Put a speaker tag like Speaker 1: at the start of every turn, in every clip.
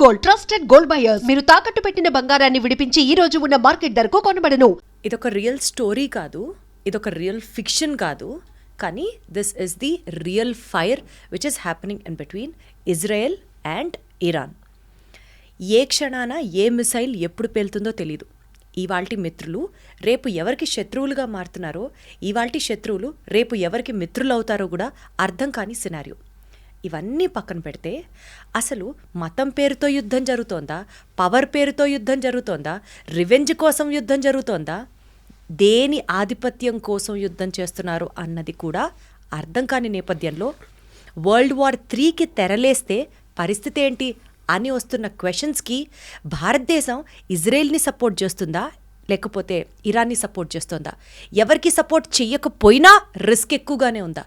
Speaker 1: Gold, trusted gold buyers. మీరు తాకట్టు పెట్టిన బంగారాన్ని విడిపించి ఈ రోజు ఉన్న మార్కెట్ ధరకు కొనబడను.
Speaker 2: ఇదొక రియల్ స్టోరీ కాదు, ఇదొక రియల్ ఫిక్షన్ కాదు, కానీ this is the real fire which is happening in between Israel and Iran. ఏ క్షణాన ఏ మిసైల్ ఎప్పుడు పేలుతుందో తెలీదు. ఇవాల్టి మిత్రులు రేపు ఎవరికి శత్రువులుగా మారుతున్నారో, ఇవాల్టి శత్రువులు రేపు ఎవరికి మిత్రులు అవుతారో కూడా అర్థం కాని సినారియో. ఇవన్నీ పక్కన పెడితే అసలు మతం పేరుతో యుద్ధం జరుగుతోందా, పవర్ పేరుతో యుద్ధం జరుగుతోందా, రివెంజ్ కోసం యుద్ధం జరుగుతోందా, దేని ఆధిపత్యం కోసం యుద్ధం చేస్తున్నారు అన్నది కూడా అర్థం కాని నేపథ్యంలో వరల్డ్ వార్ 3కి తెరలేస్తే పరిస్థితి ఏంటి అని వస్తున్న క్వశ్చన్స్కి భారతదేశం ఇజ్రాయెల్ని సపోర్ట్ చేస్తుందా లేకపోతే ఇరాన్ని సపోర్ట్ చేస్తుందా, ఎవరికి సపోర్ట్ చెయ్యకపోయినా రిస్క్ ఎక్కువగానే ఉందా,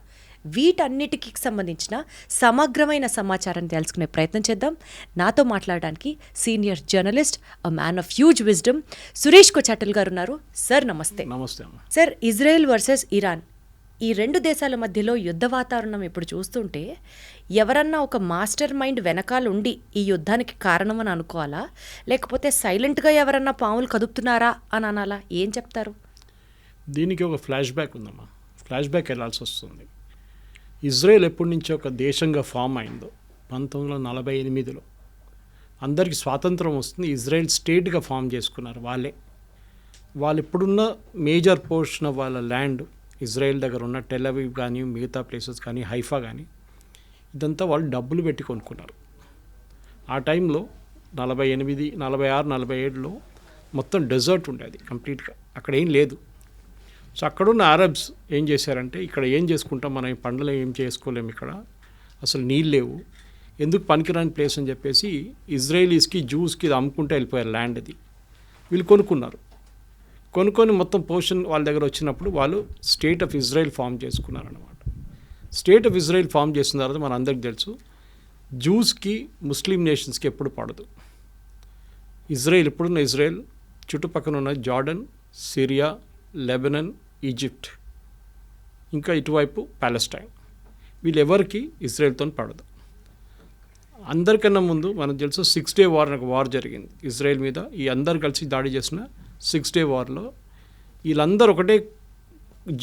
Speaker 2: వీటన్నిటికీ సంబంధించిన సమగ్రమైన సమాచారాన్ని తెలుసుకునే ప్రయత్నం చేద్దాం. నాతో మాట్లాడడానికి senior journalist, a man of huge wisdom, Suresh Kochattil garu ఉన్నారు. సార్ నమస్తే.
Speaker 3: నమస్తే.
Speaker 2: సార్, ఇజ్రాయెల్ వర్సెస్ ఇరాన్, ఈ రెండు దేశాల మధ్యలో యుద్ధ వాతావరణం ఇప్పుడు చూస్తుంటే ఎవరన్నా ఒక మాస్టర్ మైండ్ వెనకాల ఉండి ఈ యుద్ధానికి కారణమని అనుకోవాలా, లేకపోతే సైలెంట్గా ఎవరన్నా పాములు కదుపుతున్నారా అని అనాలా? ఏం చెప్తారు?
Speaker 3: దీనికి ఒక ఫ్లాష్ బ్యాక్ ఉందమ్మా. ఫ్లాష్ బ్యాక్ వెళ్ళాల్సి వస్తుంది. ఇజ్రాయెల్ ఎప్పటి నుంచి ఒక దేశంగా ఫామ్ అయిందో 1948లో అందరికీ స్వాతంత్రం వస్తుంది, ఇజ్రాయెల్ స్టేట్గా ఫామ్ చేసుకున్నారు వాళ్ళు ఇప్పుడున్న మేజర్ పోర్షన్ ఆఫ్ వాళ్ళ ల్యాండ్, ఇజ్రాయెల్ దగ్గర ఉన్న టెల్ అవీవ్ కానీ మిగతా ప్లేసెస్ కానీ హైఫా కానీ ఇదంతా వాళ్ళు డబ్బులు పెట్టి కొనుక్కున్నారు. ఆ టైంలో 48, 46, 47లో మొత్తం డెజర్ట్ ఉండేది కంప్లీట్గా, అక్కడ ఏం లేదు. సో అక్కడున్న అరబ్స్ ఏం చేశారంటే, ఇక్కడ ఏం చేసుకుంటాం మనం, ఈ పంటలు ఏం చేసుకోలేము, ఇక్కడ అసలు నీళ్ళు లేవు, ఎందుకు పనికిరాని ప్లేస్ అని చెప్పేసి ఇజ్రాయలీస్కి జూస్కి ఇది అమ్ముకుంటే వెళ్ళిపోయారు ల్యాండ్. అది వీళ్ళు కొనుక్కొని మొత్తం పోర్షన్ వాళ్ళ దగ్గర వచ్చినప్పుడు వాళ్ళు స్టేట్ ఆఫ్ ఇజ్రాయెల్ ఫామ్ చేసుకున్నారన్నమాట. స్టేట్ ఆఫ్ ఇజ్రాయెల్ ఫామ్ చేసిన తర్వాత మన అందరికి తెలుసు, జూస్కి ముస్లిం నేషన్స్కి ఎప్పుడు పడదు. ఇప్పుడున్న ఇజ్రాయెల్ చుట్టుపక్కల ఉన్న జార్డన్, సిరియా, లెబనన్, ఈజిప్ట్, ఇంకా ఇటువైపు పాలెస్టైన్, వీళ్ళెవరికి ఇజ్రాయెల్తో పడదు. అందరికన్నా ముందు మనకు తెలుసు 6 Day వార్ అని ఒక వార్ జరిగింది ఇజ్రాయెల్ మీద. ఈ అందరు కలిసి దాడి చేసిన 6 Day వార్లో వీళ్ళందరూ ఒకటే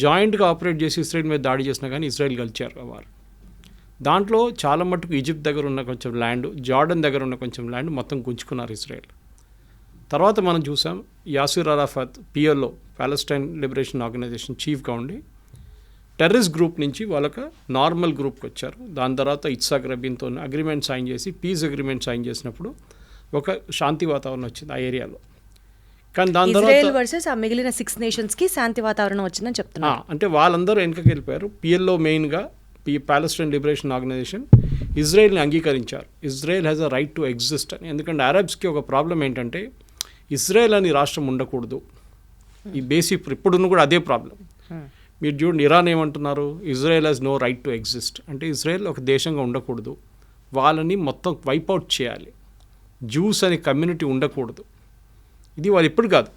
Speaker 3: జాయింట్గా ఆపరేట్ చేసి ఇజ్రాయెల్ మీద దాడి చేసినా కానీ ఇజ్రాయెల్ గెలిచారు ఆ వార్. దాంట్లో చాలా మటుకు ఈజిప్ట్ దగ్గర ఉన్న కొంచెం ల్యాండ్, జార్డన్ దగ్గర ఉన్న కొంచెం ల్యాండ్ మొత్తం గుంజుకున్నారు ఇజ్రాయెల్. తర్వాత మనం చూసాం Yasser Arafat PLO, Palestine Liberation Organization చీఫ్గా ఉండి టెర్రరిస్ట్ గ్రూప్ నుంచి వాళ్ళకి నార్మల్ గ్రూప్కి వచ్చారు. దాని తర్వాత ఇత్సాక్ రబీన్తో అగ్రిమెంట్ సైన్ చేసి పీస్ అగ్రిమెంట్ సైన్ చేసినప్పుడు ఒక శాంతి వాతావరణం వచ్చింది ఆ ఏరియాలో. కానీ దాని తర్వాత
Speaker 2: వర్సెస్ ఆ మిగిలిన 6 నేషన్స్కి శాంతి వాతావరణం వచ్చిందని చెప్తున్నారు.
Speaker 3: అంటే వాళ్ళందరూ వెనకకి వెళ్ళిపోయారు. పిఎల్ఓ మెయిన్గా ప్యాలెస్టైన్ లిబరేషన్ ఆర్గనైజేషన్ ఇజ్రాయెల్ని అంగీకరించారు. Israel has a right to exist అని. ఎందుకంటే అరబ్స్కి ఒక ప్రాబ్లం ఏంటంటే ఇజ్రాయెల్ అని రాష్ట్రం ఉండకూడదు. ఈ బేసిక్ ఇప్పుడున్న కూడా అదే ప్రాబ్లం. మీరు చూడండి, ఇరాన్ ఏమంటున్నారు, Israel has no right to exist. అంటే ఇజ్రాయెల్ ఒక దేశంగా ఉండకూడదు, వాళ్ళని మొత్తం వైపౌట్ చేయాలి, జూస్ అనే కమ్యూనిటీ ఉండకూడదు. ఇది వాళ్ళు ఇప్పుడు కాదు,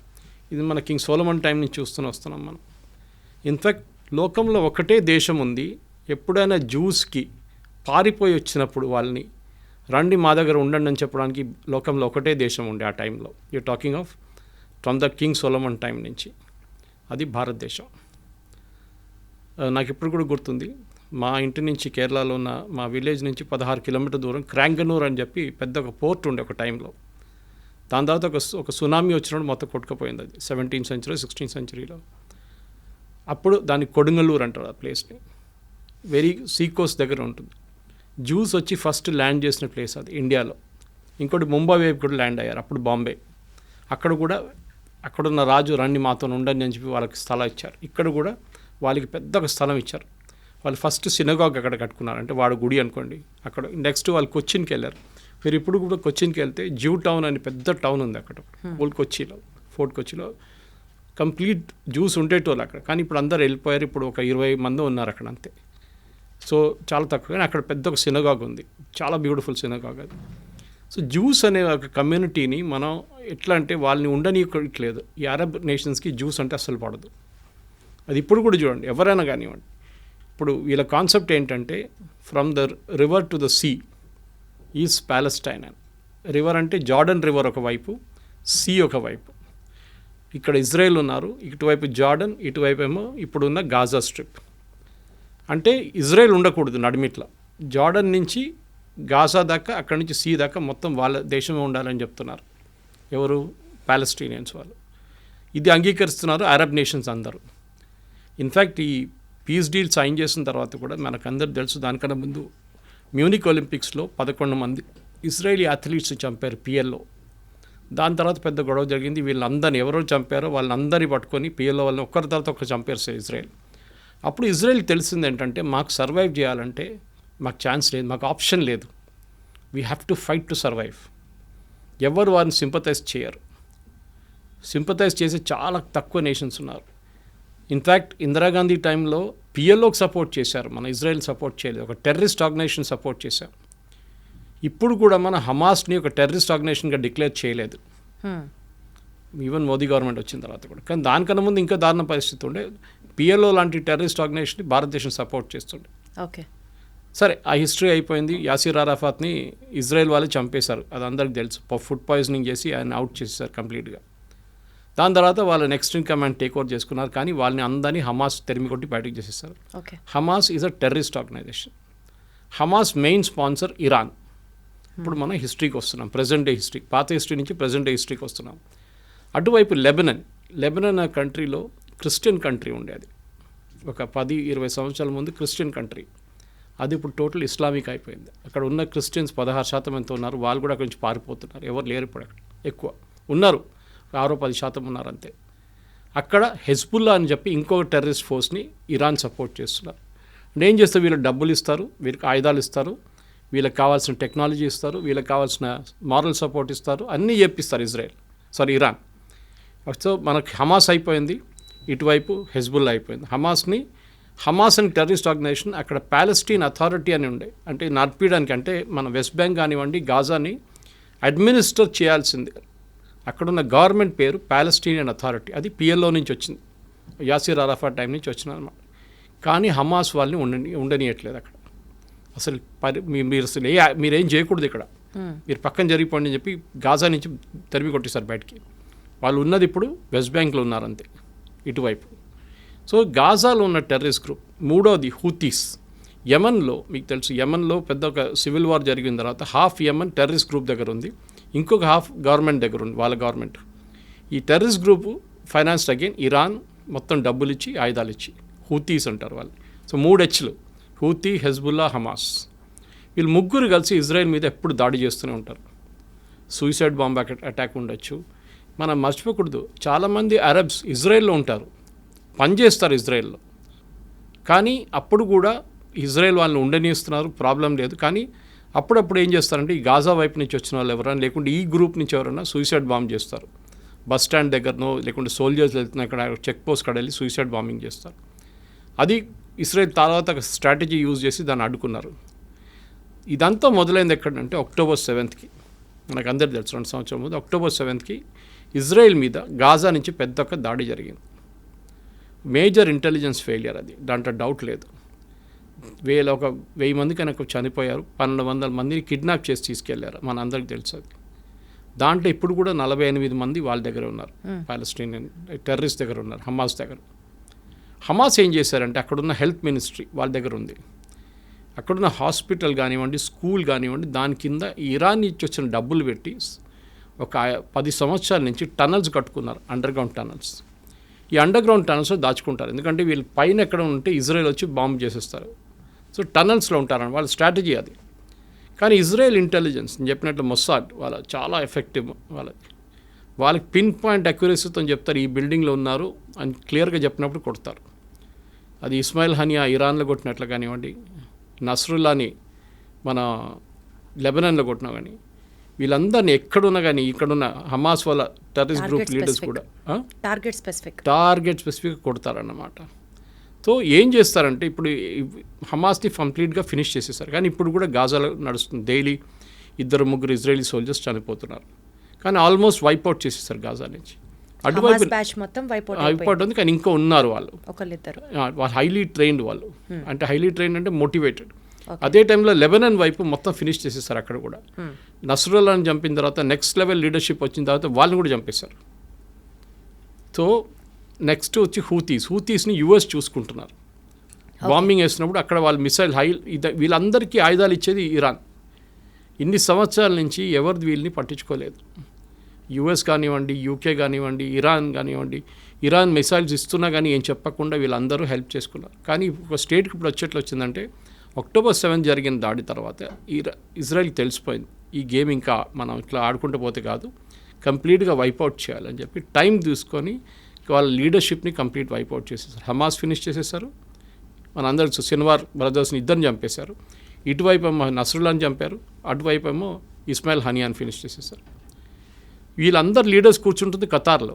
Speaker 3: ఇది మన కింగ్ సోలమన్ టైం నుంచి వస్తున్నాం మనం. ఇన్ఫ్యాక్ట్ లోకంలో ఒకటే దేశం ఉంది, ఎప్పుడైనా జూస్కి పారిపోయి వచ్చినప్పుడు వాళ్ళని రండి మా దగ్గర ఉండండి అని చెప్పడానికి లోకంలో ఒకటే దేశం ఉండే ఆ టైంలో. You talking of from the king Solomon time నుంచి, అది భారతదేశం. నాకు ఇప్పుడు కూడా గుర్తుంది, మా ఇంటి నుంచి కేరళలో ఉన్న మా విలేజ్ నుంచి 16 కిలోమీటర్ దూరం క్రాంగనూర్ అని చెప్పి పెద్ద ఒక పోర్ట్ ఉండే ఒక టైంలో. దాని తర్వాత ఒక సునామీ వచ్చినప్పుడు మొత్తం కొట్టుకుపోయింది అది 17th century 16th centuryలో. అప్పుడు దాన్ని కొడుంగలూరు అంటారు ఆ ప్లేస్ని. వెరీ సీకోస్ట్ దగ్గర ఉంటుంది. జూస్ వచ్చి ఫస్ట్ ల్యాండ్ చేసిన ప్లేస్ అది ఇండియాలో. ఇంకోటి ముంబై వైపు కూడా ల్యాండ్ అయ్యారు, అప్పుడు బాంబే. అక్కడ కూడా అక్కడున్న రాజు రండి మాతో ఉండండి అని చెప్పి వాళ్ళకి స్థలం ఇచ్చారు. ఇక్కడ కూడా వాళ్ళకి పెద్ద ఒక స్థలం ఇచ్చారు. వాళ్ళు ఫస్ట్ సినగాగ్ అక్కడ కట్టుకున్నారు, అంటే వాడు గుడి అనుకోండి. అక్కడ నెక్స్ట్ వాళ్ళు కొచ్చిన్కి వెళ్ళారు. మీరు ఇప్పుడు కూడా కొచ్చిన్కి వెళ్తే జ్యూ టౌన్ అని పెద్ద టౌన్ ఉంది అక్కడ ఓల్డ్ కొచ్చిలో, ఫోర్ట్ కొచ్చిలో. కంప్లీట్ జ్యూస్ ఉండేటోళ్ళు అక్కడ, కానీ ఇప్పుడు అందరు వెళ్ళిపోయారు. ఇప్పుడు ఒక 20 మంది ఉన్నారు అక్కడ అంతే. సో చాలా తక్కువ, కానీ అక్కడ పెద్ద ఒక సినగాగ్ ఉంది, చాలా బ్యూటిఫుల్ సినగాగ్ అది. సో జ్యూస్ అనే ఒక కమ్యూనిటీని మనం ఎట్లా అంటే వాళ్ళని ఉండనీయట్లేదు. ఈ అరబ్ నేషన్స్కి జ్యూస్ అంటే అస్సలు పడదు. అది ఇప్పుడు కూడా చూడండి, ఎవరైనా కానివ్వండి. ఇప్పుడు వీళ్ళ కాన్సెప్ట్ ఏంటంటే from the river to the sea is Palestine అని. రివర్ అంటే జార్డన్ రివర్ ఒకవైపు, సీ ఒకవైపు. ఇక్కడ ఇజ్రాయెల్ ఉన్నారు, ఇటువైపు జార్డన్, ఇటువైపు ఏమో ఇప్పుడున్న గాజా స్ట్రిప్. అంటే ఇజ్రాయెల్ ఉండకూడదు నడిమిట్ల, జార్డన్ నుంచి గాజా దాకా, అక్కడి నుంచి సీ దాకా మొత్తం వాళ్ళ దేశమే ఉండాలని చెప్తున్నారు. ఎవరు? పాలస్టీనియన్స్ వాళ్ళు. ఇది అంగీకరిస్తున్నారు అరబ్ నేషన్స్ అందరూ. ఇన్ఫ్యాక్ట్ ఈ పీస్ డీల్ సైన్ చేసిన తర్వాత కూడా మనకందరూ తెలుసు, దానికన్నా ముందు మ్యూనిక్ ఒలింపిక్స్లో 11 మంది ఇజ్రాయేలీ అథ్లీట్స్ చంపారు పిఎల్లో. దాని తర్వాత పెద్ద గొడవ జరిగింది. వీళ్ళందరినీ ఎవరో చంపారో వాళ్ళందరినీ పట్టుకొని పిఎల్లో వాళ్ళని ఒక్కరి తర్వాత ఒకరు చంపారు సార్ ఇజ్రాయెల్. అప్పుడు ఇజ్రాయెల్ తెలిసింది ఏంటంటే, మాకు సర్వైవ్ చేయాలంటే మాకు ఛాన్స్ లేదు, మాకు ఆప్షన్ లేదు, we have to fight to survive. ఎవరు వారిని సింపథైజ్ చేయరు. సింపథైజ్ చేసే చాలా తక్కువ నేషన్స్ ఉన్నారు. ఇన్ఫ్యాక్ట్ ఇందిరాగాంధీ టైంలో పిఎల్ఓకి సపోర్ట్ చేశారు, మన ఇజ్రాయెల్ సపోర్ట్ చేయలేదు. ఒక టెర్రరిస్ట్ ఆర్గనైజేషన్ సపోర్ట్ చేశారు. ఇప్పుడు కూడా మన హమాస్ని ఒక టెర్రరిస్ట్ ఆర్గనైజేషన్గా డిక్లేర్ చేయలేదు, ఈవెన్ మోదీ గవర్నమెంట్ వచ్చిన తర్వాత కూడా. కానీ దానికన్నా ముందు ఇంకా దారుణ పరిస్థితి ఉండే. పిఎల్ఓ లాంటి టెర్రరిస్ట్ ఆర్గనైజేషన్ని భారతదేశం సపోర్ట్ చేస్తుండే.
Speaker 2: ఓకే,
Speaker 3: సరే ఆ హిస్టరీ అయిపోయింది. యాసిర్ అరాఫాత్ని ఇజ్రాయెల్ వాళ్ళు చంపేశారు, అది అందరికి తెలుసు. ఫుడ్ పాయిజనింగ్ చేసి ఆయన అవుట్ చేసేసారు కంప్లీట్గా. దాని తర్వాత వాళ్ళు next in command take over చేసుకున్నారు, కానీ వాళ్ళని అందరినీ హమాస్ తెరిమి కొట్టి బయటకు చేసేస్తారు.
Speaker 2: Okay,
Speaker 3: Hamas is a terrorist organisation. Hamas main sponsor Iran. ఇప్పుడు మనం హిస్టరీకి వస్తున్నాం, ప్రజెంట్ డే హిస్టరీ, పాత హిస్టరీ నుంచి ప్రజెంట్ డే హిస్టరీకి వస్తున్నాం. అటువైపు లెబనన్ ఆ కంట్రీలో క్రిస్టియన్ కంట్రీ ఉండేది. ఒక 10-20 సంవత్సరాల ముందు క్రిస్టియన్ కంట్రీ, అది ఇప్పుడు టోటల్ ఇస్లామిక్ అయిపోయింది. అక్కడ ఉన్న క్రిస్టియన్స్ 16% ఎంత ఉన్నారు, వాళ్ళు కూడా అక్కడి నుంచి పారిపోతున్నారు. ఎవరు లేరు ఇప్పుడు అక్కడ, ఎక్కువ ఉన్నారు 6-10% ఉన్నారు అంతే. అక్కడ హెజ్బుల్లా అని చెప్పి ఇంకొక టెర్రరిస్ట్ ఫోర్స్ని ఇరాన్ సపోర్ట్ చేస్తున్నారు. అంటే ఏం చేస్తారు, వీళ్ళకి డబ్బులు ఇస్తారు, వీళ్ళకి ఆయుధాలు ఇస్తారు, వీళ్ళకి కావాల్సిన టెక్నాలజీ ఇస్తారు, వీళ్ళకి కావాల్సిన మారల్ సపోర్ట్ ఇస్తారు, అన్నీ చెప్పిస్తారు ఇరాన్. సో మనకి హమాస్ అయిపోయింది, ఇటువైపు హెజ్బుల్లా అయిపోయింది. హమాస్ అని టెర్రరిస్ట్ ఆర్గనైజేషన్ అక్కడ పాలస్టీన్ అథారిటీ అని ఉండే, అంటే నడిపించడానికి, అంటే మన వెస్ట్ బ్యాంక్ కానివ్వండి గాజాని అడ్మినిస్టర్ చేయాల్సింది. అక్కడున్న గవర్నమెంట్ పేరు పాలస్టీనియన్ అథారిటీ, అది పిఎల్ఓ నుంచి వచ్చింది, యాసిర్ అరాఫాత్ టైం నుంచి వచ్చింది అనమాట. కానీ హమాస్ వాళ్ళని ఉండనియట్లేదు అక్కడ అసలు. మీరు అసలు మీరేం చేయకూడదు ఇక్కడ, మీరు పక్కన జరిగిపోండి అని చెప్పి గాజా నుంచి తరిమి కొట్టేశారు బయటికి. వాళ్ళు ఉన్నది ఇప్పుడు వెస్ట్ బ్యాంక్లో ఉన్నారంతే ఇటువైపు. సో గాజాలో ఉన్న టెర్రరిస్ట్ గ్రూప్. మూడోది హూతీస్. యమన్లో మీకు తెలుసు, యమన్లో పెద్ద ఒక సివిల్ వార్ జరిగిన తర్వాత హాఫ్ యమన్ టెర్రరిస్ట్ గ్రూప్ దగ్గర ఉంది, ఇంకొక హాఫ్ గవర్నమెంట్ దగ్గర ఉంది, వాళ్ళ గవర్నమెంట్. ఈ terrorist group financed again Iran, మొత్తం డబ్బులు ఇచ్చి ఆయుధాలు ఇచ్చి. హూతీస్ అంటారు వాళ్ళు. సో 3 Hలు, హూతీ, హెజ్బుల్లా, హమాస్. వీళ్ళు ముగ్గురు కలిసి ఇజ్రాయెల్ మీద ఎప్పుడు దాడి చేస్తూనే ఉంటారు. సూసైడ్ బాంబ్ అటాక్ ఉండొచ్చు. మనం మర్చిపోకూడదు, చాలామంది అరబ్స్ ఇజ్రాయెల్లో ఉంటారు, పనిచేస్తారు ఇజ్రాయెల్లో, కానీ అప్పుడు కూడా ఇజ్రాయెల్ వాళ్ళని ఉండనిస్తున్నారు, ప్రాబ్లం లేదు. కానీ అప్పుడప్పుడు ఏం చేస్తారంటే, ఈ గాజా వైపు నుంచి వచ్చిన వాళ్ళు ఎవరైనా, లేకుంటే ఈ గ్రూప్ నుంచి ఎవరైనా సూసైడ్ బాంబ్ చేస్తారు. బస్ స్టాండ్ దగ్గరనో, లేకుంటే సోల్జర్స్ వెళ్తున్న అక్కడ చెక్ పోస్ట్ కాడ వెళ్ళి సూసైడ్ బాంబింగ్ చేస్తారు. అది ఇజ్రాయెల్ తర్వాత స్ట్రాటజీ యూజ్ చేసి దాన్ని అడ్డుకున్నారు. ఇదంతా మొదలైంది ఎక్కడంటే October 7th. మనకు అందరికీ తెలుసు, 2 సంవత్సరాల ముందు October 7th ఇజ్రాయెల్ మీద గాజా నుంచి పెద్ద ఒక దాడి జరిగింది. మేజర్ ఇంటెలిజెన్స్ ఫెయిలియర్ అది, దాంట్లో డౌట్ లేదు. 1000 మంది కనుక చనిపోయారు, 1200 మందిని కిడ్నాప్ చేసి తీసుకెళ్లారు, మన అందరికీ తెలుసు అది. దాంట్లో ఇప్పుడు కూడా 48 మంది వాళ్ళ దగ్గర ఉన్నారు, పాలస్టీనియన్ టెర్రరిస్ట్ దగ్గర ఉన్నారు, హమాస్ దగ్గర. హమాస్ ఏం చేశారంటే, అక్కడున్న హెల్త్ మినిస్ట్రీ వాళ్ళ దగ్గర ఉంది, అక్కడున్న హాస్పిటల్ కానివ్వండి, స్కూల్ కానివ్వండి, దాని కింద ఇరాన్ నుంచి వచ్చిన డబ్బులు పెట్టి ఒక 10 సంవత్సరాల నుంచి టనల్స్ కట్టుకున్నారు, అండర్గ్రౌండ్ టనల్స్. ఈ అండర్గ్రౌండ్ టనల్స్లో దాచుకుంటారు, ఎందుకంటే వీళ్ళు పైన ఎక్కడ ఉంటే ఇజ్రాయెల్ వచ్చి బాంబు చేసేస్తారు. సో టనల్స్లో ఉంటారని వాళ్ళ స్ట్రాటజీ అది. కానీ ఇజ్రాయెల్ ఇంటెలిజెన్స్ నేను చెప్పినట్లు మొస్సాడ్ వాళ్ళ చాలా ఎఫెక్టివ్. వాళ్ళకి పిన్ పాయింట్ అక్యురసీతో చెప్తారు, ఈ బిల్డింగ్లో ఉన్నారు అని క్లియర్గా చెప్పినప్పుడు కొడతారు. అది ఇస్మాయిల్ హనియా ఇరాన్లో కొట్టినట్లు కానివ్వండి, నస్రుల్లాని మన లెబనాన్లో కొట్టినా కానీ, వీళ్ళందరినీ ఎక్కడున్నా కానీ, ఇక్కడున్న హమాస్ వాళ్ళ టెర్రరిస్ట్ గ్రూప్ లీడర్స్ కూడా టార్గెట్ స్పెసిఫిక్గా కొడతారన్నమాట. సో ఏం చేస్తారంటే, ఇప్పుడు హమాస్ని కంప్లీట్గా ఫినిష్ చేసేసారు, కానీ ఇప్పుడు కూడా గాజాలో నడుస్తుంది. డైలీ 2-3 ఇజ్రాయలీ సోల్జర్స్ చనిపోతున్నారు, కానీ ఆల్మోస్ట్ వైప్అవుట్ చేసేసారు గాజా నుంచి. అటువైపు వైప్అవుట్ ఉంది, కానీ ఇంకా ఉన్నారు వాళ్ళు. వాళ్ళు హైలీ ట్రైన్డ్ వాళ్ళు, అంటే హైలీ ట్రైన్డ్ అంటే మోటివేటెడ్. అదే టైంలో లెబనాన్ వైపు మొత్తం ఫినిష్ చేసేసారు అక్కడ కూడా. నస్రుల్లాని చంపిన తర్వాత నెక్స్ట్ లెవెల్ లీడర్షిప్ వచ్చిన తర్వాత వాళ్ళని కూడా చంపేశారు. సో నెక్స్ట్ వచ్చి హూతీస్ని యుఎస్ చూసుకుంటున్నారు. బాంబింగ్ వేసినప్పుడు అక్కడ వాళ్ళు మిసైల్ వీళ్ళందరికీ ఆయుధాలు ఇచ్చేది ఇరాన్. ఇన్ని సంవత్సరాల నుంచి ఎవరు వీళ్ళని పట్టించుకోలేదు. యుఎస్ కానివ్వండి, యూకే కానివ్వండి, ఇరాన్ కానివ్వండి, ఇరాన్ మిసైల్స్ ఇస్తున్నా కానీ ఏం చెప్పకుండా వీళ్ళందరూ హెల్ప్ చేసుకున్నారు. కానీ ఒక స్టేట్కి ఇప్పుడు వచ్చేట్లు వచ్చిందంటే October 7 జరిగిన దాడి తర్వాత ఇజ్రాయెల్కి తెలిసిపోయింది ఈ గేమ్ ఇంకా మనం ఇట్లా ఆడుకుంటూ పోతే కాదు, కంప్లీట్గా వైపౌట్ చేయాలని చెప్పి టైం తీసుకొని వాళ్ళ లీడర్షిప్ని కంప్లీట్ వైపౌట్ చేసేసారు. హమాస్ ఫినిష్ చేసేసారు, మనందరూ సిన్వార్ బ్రదర్స్ని ఇద్దరిని చంపేశారు. ఇటువైపు ఏమో నస్రుల్లాని చంపారు, అటువైపు ఏమో ఇస్మాయిల్ హనియాని ఫినిష్ చేసేసారు. వీళ్ళందరు లీడర్స్ కూర్చుంటుంది ఖతార్లో,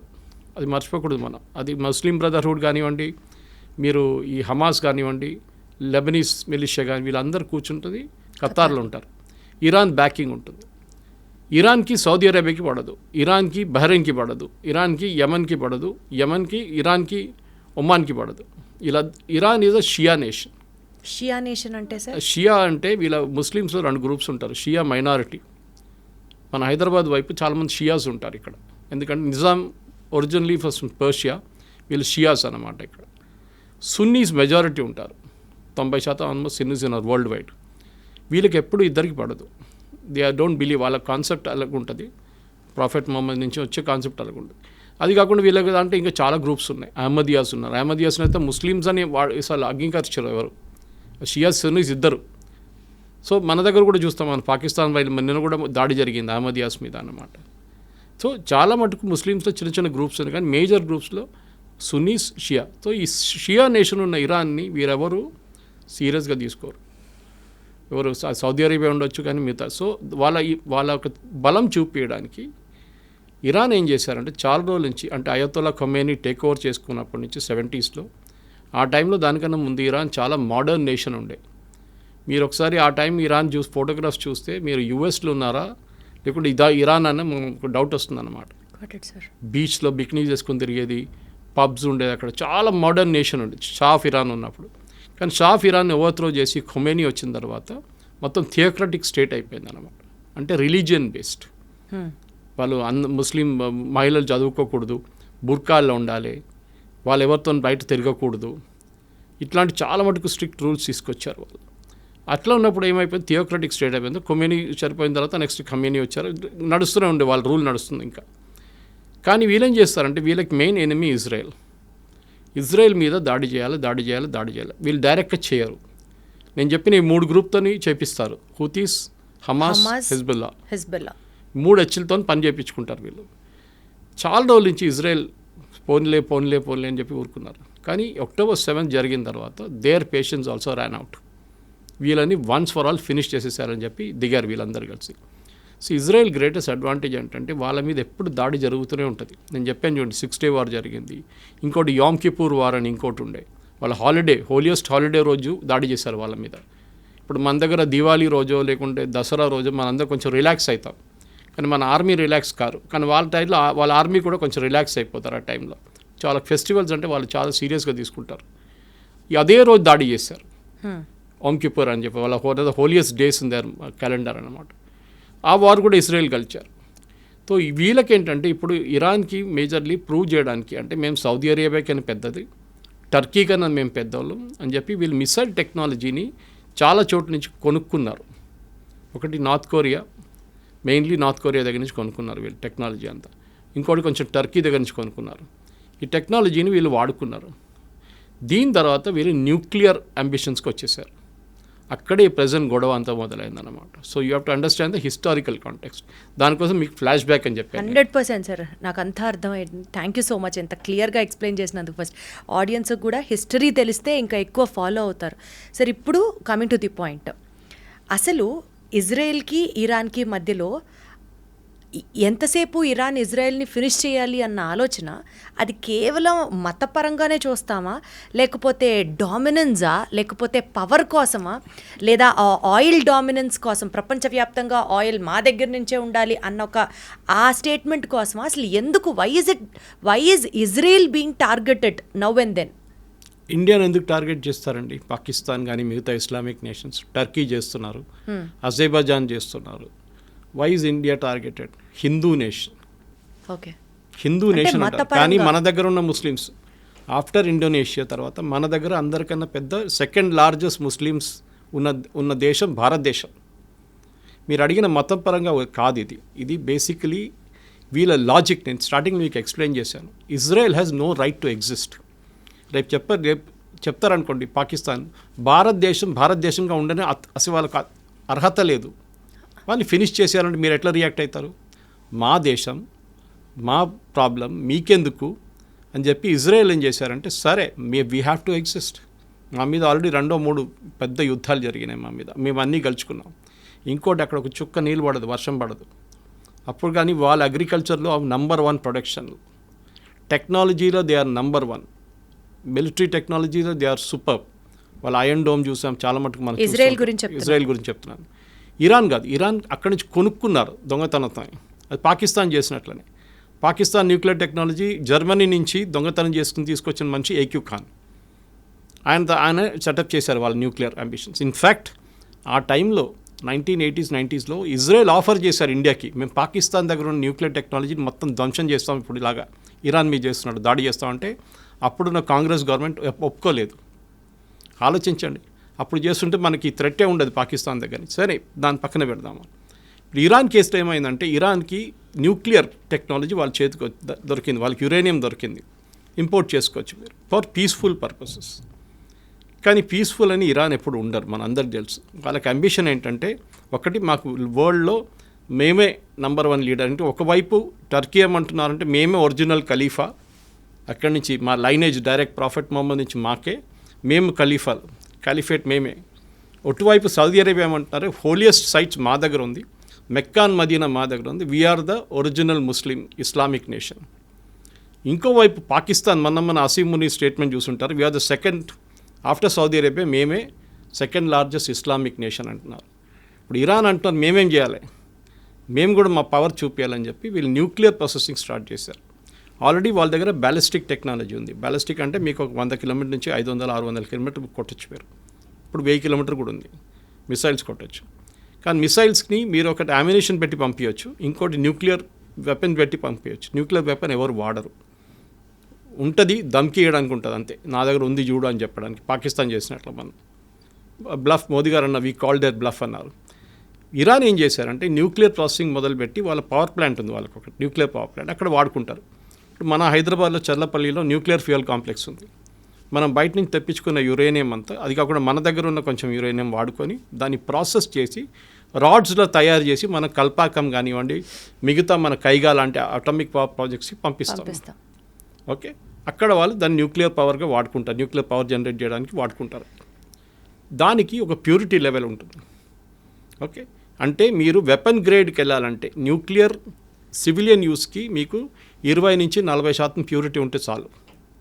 Speaker 3: అది మర్చిపోకూడదు మనం. అది ముస్లిం బ్రదర్హుడ్ కానివ్వండి, మీరు ఈ హమాస్ కానివ్వండి, లెబనీస్ మిలిషియా కానీ వీళ్ళందరూ కూర్చుంటుంది ఖతార్లో ఉంటారు. ఇరాన్ బ్యాకింగ్ ఉంటుంది. ఇరాన్కి సౌదీ అరేబియాకి పడదు, ఇరాన్కి బహ్రెయిన్కి పడదు, ఇరాన్కి యమన్కి పడదు, యమన్కి ఇరాన్కి ఒమాన్కి పడదు. ఇలా Iran is a Shia nation.
Speaker 2: Shia nation అంటే సార్?
Speaker 3: షియా అంటే వీళ్ళ ముస్లిమ్స్లో 2 గ్రూప్స్ ఉంటారు. షియా మైనారిటీ, మన హైదరాబాద్ వైపు చాలామంది షియాస్ ఉంటారు ఇక్కడ. ఎందుకంటే నిజాం ఒరిజినలీ ఫస్ట్ పర్షియా, వీళ్ళు షియాస్ అన్నమాట. ఇక్కడ సున్నీస్ మెజారిటీ ఉంటారు, 90% ఆల్మోస్ట్ సున్నీస్ ఉన్నారు వరల్డ్ వైడ్. వీళ్ళకి ఎప్పుడు ఇద్దరికి పడదు. దే డోంట్ బిలీవ్, వాళ్ళ కాన్సెప్ట్ అలాగ ఉంటుంది. ప్రాఫెట్ మొహమ్మద్ నుంచి వచ్చే కాన్సెప్ట్ అలాగ ఉంటుంది. అది కాకుండా వీళ్ళకి అంటే ఇంకా చాలా గ్రూప్స్ ఉన్నాయి. అహ్మదియాస్ ఉన్నారు. అహ్మదియాస్ని అయితే ముస్లిమ్స్ అని అసలు అంగీకరించారు ఎవరు, షియాస్ సున్నీస్ ఇద్దరు. సో మన దగ్గర కూడా చూస్తాం, మన పాకిస్తాన్ వైపు నిన్న కూడా దాడి జరిగింది అహ్మదియాస్ మీద అన్నమాట. సో చాలా మటుకు ముస్లిమ్స్లో చిన్న చిన్న గ్రూప్స్ ఉన్నాయి, కానీ మేజర్ గ్రూప్స్లో సున్నీస్, షియా. సో ఈ షియా నేషన్ ఉన్న ఇరాన్ని వీరెవరు సీరియస్గా తీసుకోరు. ఎవరు సౌదీ అరేబియా ఉండొచ్చు కానీ మిగతా. సో వాళ్ళ ఒక బలం చూపించడానికి ఇరాన్ ఏం చేశారంటే చాలా రోజుల నుంచి, అంటే అయతొల్లా ఖొమేనీ టేక్ ఓవర్ చేసుకున్నప్పటి నుంచి 70s ఆ టైంలో దానికన్నా ముందు ఇరాన్ చాలా మోడర్న్ నేషన్ ఉండే. మీరు ఒకసారి ఆ టైం ఇరాన్ ఫోటోగ్రాఫ్స్ చూస్తే మీరు యూఎస్లో ఉన్నారా లేకుంటే ఇరాన్ అన్న ఒక డౌట్ వస్తుందన్నమాట. బీచ్లో బికినీ చేసుకుని తిరిగేది, పబ్స్ ఉండేది, అక్కడ చాలా మోడర్న్ నేషన్ ఉండేది షా ఆఫ్ ఇరాన్ ఉన్నప్పుడు. కానీ షా ఆఫ్ ఇరాన్ ఓవర్త్రో చేసి ఖొమేనీ వచ్చిన తర్వాత మొత్తం థియోక్రటిక్ స్టేట్ అయిపోయింది అన్నమాట. అంటే రిలీజియన్ బేస్డ్. వాళ్ళు ముస్లిం మహిళలు చదువుకోకూడదు, బుర్కాల్లో ఉండాలి, వాళ్ళు ఎవరితో బయట తిరగకూడదు, ఇట్లాంటి చాలా మటుకు స్ట్రిక్ట్ రూల్స్ తీసుకొచ్చారు వాళ్ళు. అట్లా ఉన్నప్పుడు ఏమైపోయింది, థియోక్రటిక్ స్టేట్ అయిపోయింది. ఖొమేనీ చనిపోయిన తర్వాత నెక్స్ట్ ఖొమేనీ వచ్చారు, నడుస్తూనే ఉండే వాళ్ళ రూల్ నడుస్తుంది ఇంకా. కానీ వీళ్ళేం చేస్తారంటే వీళ్ళకి మెయిన్ ఎనిమీ ఇజ్రాయెల్ మీద దాడి చేయాలి. వీళ్ళు డైరెక్ట్గా చేయరు. నేను చెప్పిన ఈ 3 గ్రూప్తోని చేపిస్తారు, హూతీస్, హమాస్, హెజ్బుల్లా. 3 హెచ్లతో పని చేయించుకుంటారు వీళ్ళు. చాలా రోజుల నుంచి ఇజ్రాయెల్ పోన్లే అని చెప్పి ఊరుకున్నారు. కానీ October 7 జరిగిన తర్వాత their patience also ran out. వీళ్ళని వన్స్ ఫర్ ఆల్ ఫినిష్ చేసేసారని చెప్పి దిగారు వీళ్ళందరూ కలిసి. సో ఇజ్రాయెల్ గ్రేటెస్ట్ అడ్వాంటేజ్ ఏంటంటే వాళ్ళ మీద ఎప్పుడు దాడి జరుగుతూనే ఉంటుంది. నేను చెప్పాను చూడండి, 6 Day వార్ జరిగింది, ఇంకోటి యామ్ కిపూర్ వార్ అని ఇంకోటి ఉండే. వాళ్ళ హోలియెస్ట్ హాలిడే రోజు దాడి చేశారు వాళ్ళ మీద. ఇప్పుడు మన దగ్గర దివాళీ రోజో లేకుంటే దసరా రోజు మనందరం కొంచెం రిలాక్స్ అవుతాం, కానీ మన ఆర్మీ రిలాక్స్ కారు. కానీ వాళ్ళ టైంలో వాళ్ళ ఆర్మీ కూడా కొంచెం రిలాక్స్ అయిపోతారు ఆ టైంలో. చాలా ఫెస్టివల్స్ అంటే వాళ్ళు చాలా సీరియస్గా తీసుకుంటారు. అదే రోజు దాడి చేశారు, ఓమ్ కిపూర్ అని చెప్పి. వాళ్ళ holiest days in there calendar అన్నమాట. ఆ వార్ కూడా ఇజ్రాయెల్ గెలిచారు. సో వీళ్ళకేంటంటే ఇప్పుడు ఇరాన్కి మేజర్లీ ప్రూవ్ చేయడానికి, అంటే మేము సౌదీ అరేబియా కన్నా పెద్దది, టర్కీ కన్నా మేము పెద్దవాళ్ళం అని చెప్పి వీళ్ళు మిసైల్ టెక్నాలజీని చాలా చోట్ల నుంచి కొనుక్కున్నారు. ఒకటి మెయిన్లీ నార్త్ కొరియా దగ్గర నుంచి కొనుక్కున్నారు వీళ్ళు టెక్నాలజీ అంతా. ఇంకోటి కొంచెం టర్కీ దగ్గర నుంచి కొనుక్కున్నారు. ఈ టెక్నాలజీని వీళ్ళు వాడుకున్నారు. దీని తర్వాత వీళ్ళు న్యూక్లియర్ అంబిషన్స్కి వచ్చేసారు. అక్కడే ప్రజెంట్ గొడవ అంతా మొదలైందన్నమాట. So you have to understand the historical context. దానికోసం మీకు ఫ్లాష్ బ్యాక్ అని చెప్పాను.
Speaker 2: 100% సార్, నాకు అంతా అర్థమైంది. థ్యాంక్ యూ సో మచ్ ఎంత క్లియర్గా ఎక్స్ప్లెయిన్ చేసినందుకు. ఫస్ట్ ఆడియన్స్కి కూడా హిస్టరీ తెలిస్తే ఇంకా ఎక్కువ ఫాలో అవుతారు. సార్ ఇప్పుడు కమింగ్ టు ది పాయింట్, అసలు ఇజ్రాయెల్కి ఇరాన్కి మధ్యలో ఎంతసేపు ఇరాన్ ఇజ్రాయెల్ని ఫినిష్ చేయాలి అన్న ఆలోచన, అది కేవలం మతపరంగానే చూస్తామా, లేకపోతే డామినెన్సా, లేకపోతే పవర్ కోసమా, లేదా ఆయిల్ డామినెన్స్ కోసం, ప్రపంచవ్యాప్తంగా ఆయిల్ మా దగ్గర నుంచే ఉండాలి అన్న ఒక ఆ స్టేట్మెంట్ కోసమా? అసలు ఎందుకు why is Israel being targeted now and then?
Speaker 3: ఇండియాను ఎందుకు టార్గెట్ చేస్తారండి? పాకిస్తాన్ కానీ మిగతా ఇస్లామిక్ నేషన్స్, టర్కీ చేస్తున్నారు, అజర్బైజాన్ చేస్తున్నారు. Why is India targeted? Hindu nation,
Speaker 2: okay,
Speaker 3: Hindu
Speaker 2: అంటే
Speaker 3: నేషన్ అంటారు.
Speaker 2: మతపరంగా.
Speaker 3: కానీ మన దగ్గర ఉన్న ముస్లిమ్స్ ఆఫ్టర్ ఇండోనేషియా తర్వాత మన దగ్గర అందరికన్నా పెద్ద సెకండ్ లార్జెస్ట్ ముస్లిమ్స్ ఉన్న దేశం భారతదేశం. మీరు అడిగిన మతం పరంగా కాదు ఇది. ఇది బేసికలీ వీళ్ళ లాజిక్. నేను స్టార్టింగ్ మీకు ఎక్స్ప్లెయిన్ చేశాను. Israel has no right to exist. రేపు చెప్తారనుకోండి పాకిస్తాన్ భారతదేశంగా ఉండనే అసలు వాళ్ళకి అర్హత లేదు, వాళ్ళని ఫినిష్ చేసేయాలంటే మీరు ఎట్లా రియాక్ట్ అవుతారు? మా దేశం, మా ప్రాబ్లం మీకెందుకు అని చెప్పి ఇజ్రాయెల్ ఏం చేశారంటే, సరే వీ హ్యావ్ టు ఎగ్జిస్ట్. మా మీద ఆల్రెడీ 2-3 పెద్ద యుద్ధాలు జరిగినాయి మా మీద, మేము అన్నీ గెలుచుకున్నాం. ఇంకోటి అక్కడ ఒక చుక్క నీళ్ళు పడదు, వర్షం పడదు. అప్పుడు కానీ వాళ్ళ అగ్రికల్చర్లో నంబర్ 1 ప్రొడక్షన్, టెక్నాలజీలో దే ఆర్ నంబర్ 1, మిలిటరీ టెక్నాలజీలో దే ఆర్ సూపర్. వాళ్ళ ఐరన్ డోమ్ చూసాం చాలా మటుకు. మనం
Speaker 2: ఇజ్రాయెల్ గురించి
Speaker 3: చెప్తున్నాను. ఇరాన్ కాదు, ఇరాన్ అక్కడి నుంచి కొనుక్కున్నారు దొంగతనంతో. అది పాకిస్తాన్ చేసినట్లనే. పాకిస్తాన్ న్యూక్లియర్ టెక్నాలజీ జర్మనీ నుంచి దొంగతనం చేసుకుని తీసుకొచ్చిన మనిషి ఏక్యూ ఖాన్. ఆయన సెటప్ చేశారు వాళ్ళ న్యూక్లియర్ అంబిషన్స్. ఇన్ఫ్యాక్ట్ ఆ టైంలో 1980s 90sలో ఇజ్రాయెల్ ఆఫర్ చేశారు ఇండియాకి, మేము పాకిస్తాన్ దగ్గర ఉన్న న్యూక్లియర్ టెక్నాలజీని మొత్తం ధ్వంసం చేస్తాం, ఇప్పుడు ఇలాగా ఇరాన్ మీద చేస్తున్నాడు, దాడి చేస్తామంటే అప్పుడున్న కాంగ్రెస్ గవర్నమెంట్ ఒప్పుకోలేదు. ఆలోచించండి, అప్పుడు చేస్తుంటే మనకి థ్రెట్టే ఉండదు పాకిస్తాన్ దగ్గర నుంచి. సరే దాని పక్కన పెడదాము. ఇప్పుడు ఇరాన్ కేసులో ఏమైందంటే, ఇరాన్కి న్యూక్లియర్ టెక్నాలజీ వాళ్ళ చేతికి దొరికింది, వాళ్ళకి యురేనియం దొరికింది, ఇంపోర్ట్ చేసుకోవచ్చు మీరు ఫర్ పీస్ఫుల్ పర్పసెస్. కానీ పీస్ఫుల్ అని ఇరాన్ ఎప్పుడు ఉండరు, మన అందరికి తెలుసు. వాళ్ళకి అంబిషన్ ఏంటంటే, ఒకటి మాకు వరల్డ్లో మేమే నంబర్ 1 లీడర్. అంటే ఒకవైపు టర్కీ ఏమంటున్నారంటే మేమే ఒరిజినల్ ఖలీఫా, అక్కడి నుంచి మా లైనేజ్ డైరెక్ట్ ప్రాఫెట్ మొహమ్మద్ నుంచి మాకే, మేము ఖలీఫేట్ మేమే. ఒటువైపు సౌదీ అరేబియా ఏమంటున్నారు, హోలియస్ట్ సైట్స్ మా దగ్గర ఉంది, మెక్కాన్ మదీనా మా దగ్గర ఉంది, we are the original Muslim Islamic nation. ఇంకోవైపు పాకిస్తాన్, మన అసీం ముని స్టేట్మెంట్ చూసుంటారు, we are the second after Saudi Arabia, మేమే సెకండ్ లార్జెస్ట్ ఇస్లామిక్ నేషన్ అంటున్నారు. ఇప్పుడు ఇరాన్ అంటున్నారు మేమేం చేయాలి, మేము కూడా మా పవర్ చూపించాలని చెప్పి వీళ్ళు న్యూక్లియర్ ప్రాసెసింగ్ స్టార్ట్ చేశారు. ఆల్రెడీ వాళ్ళ దగ్గర బ్యాలిస్టిక్ టెక్నాలజీ ఉంది. బ్యాలిస్టిక్ అంటే మీకు ఒక 100 కిలోమీటర్ నుంచి 500-600 కిలోమీటర్ కొట్టచ్చు మీరు. ఇప్పుడు 1000 కిలోమీటర్ కూడా ఉంది, మిసైల్స్ కొట్టచ్చు. కానీ మిసైల్స్ని మీరు ఒకటి అమ్యునిషన్ పెట్టి పంపించవచ్చు, ఇంకోటి న్యూక్లియర్ వెపన్ పెట్టి పంపించవచ్చు. న్యూక్లియర్ వెపన్ ఎవరు వాడరు, ఉంటుంది దమ్కి వేయడానికి ఉంటుంది అంతే, నా దగ్గర ఉంది చూడు అని చెప్పడానికి. పాకిస్తాన్ చేసినట్లు మనం బ్లఫ్, మోదీ గారు అన్న వీ కాల్ దేర్ బ్లఫ్ అన్నారు. ఇరాన్ ఏం చేశారంటే న్యూక్లియర్ ప్రాసెసింగ్ మొదలుపెట్టి వాళ్ళ పవర్ ప్లాంట్ ఉంది, వాళ్ళకి ఒక న్యూక్లియర్ పవర్ ప్లాంట్ అక్కడ వాడుకుంటారు. ఇప్పుడు మన హైదరాబాద్లో చర్లపల్లిలో న్యూక్లియర్ ఫ్యూయల్ కాంప్లెక్స్ ఉంది. మనం బయట నుంచి తెప్పించుకున్న యురేనియం అంతా, అది కాకుండా మన దగ్గర ఉన్న కొంచెం యురేనియం వాడుకొని దాన్ని ప్రాసెస్ చేసి రాడ్స్లో తయారు చేసి మన కల్పాకం కానివ్వండి, మిగతా మన కైగా లాంటి అటామిక్ పవర్ ప్రాజెక్ట్స్కి పంపిస్తాం. ఓకే, అక్కడ వాళ్ళు దాన్ని న్యూక్లియర్ పవర్గా వాడుకుంటారు, న్యూక్లియర్ పవర్ జనరేట్ చేయడానికి వాడుకుంటారు. దానికి ఒక ప్యూరిటీ లెవెల్ ఉంటుంది. ఓకే, అంటే మీరు వెపన్ గ్రేడ్కి వెళ్ళాలంటే న్యూక్లియర్ సివిలియన్ యూస్కి మీకు 20-40% ప్యూరిటీ ఉంటే చాలు.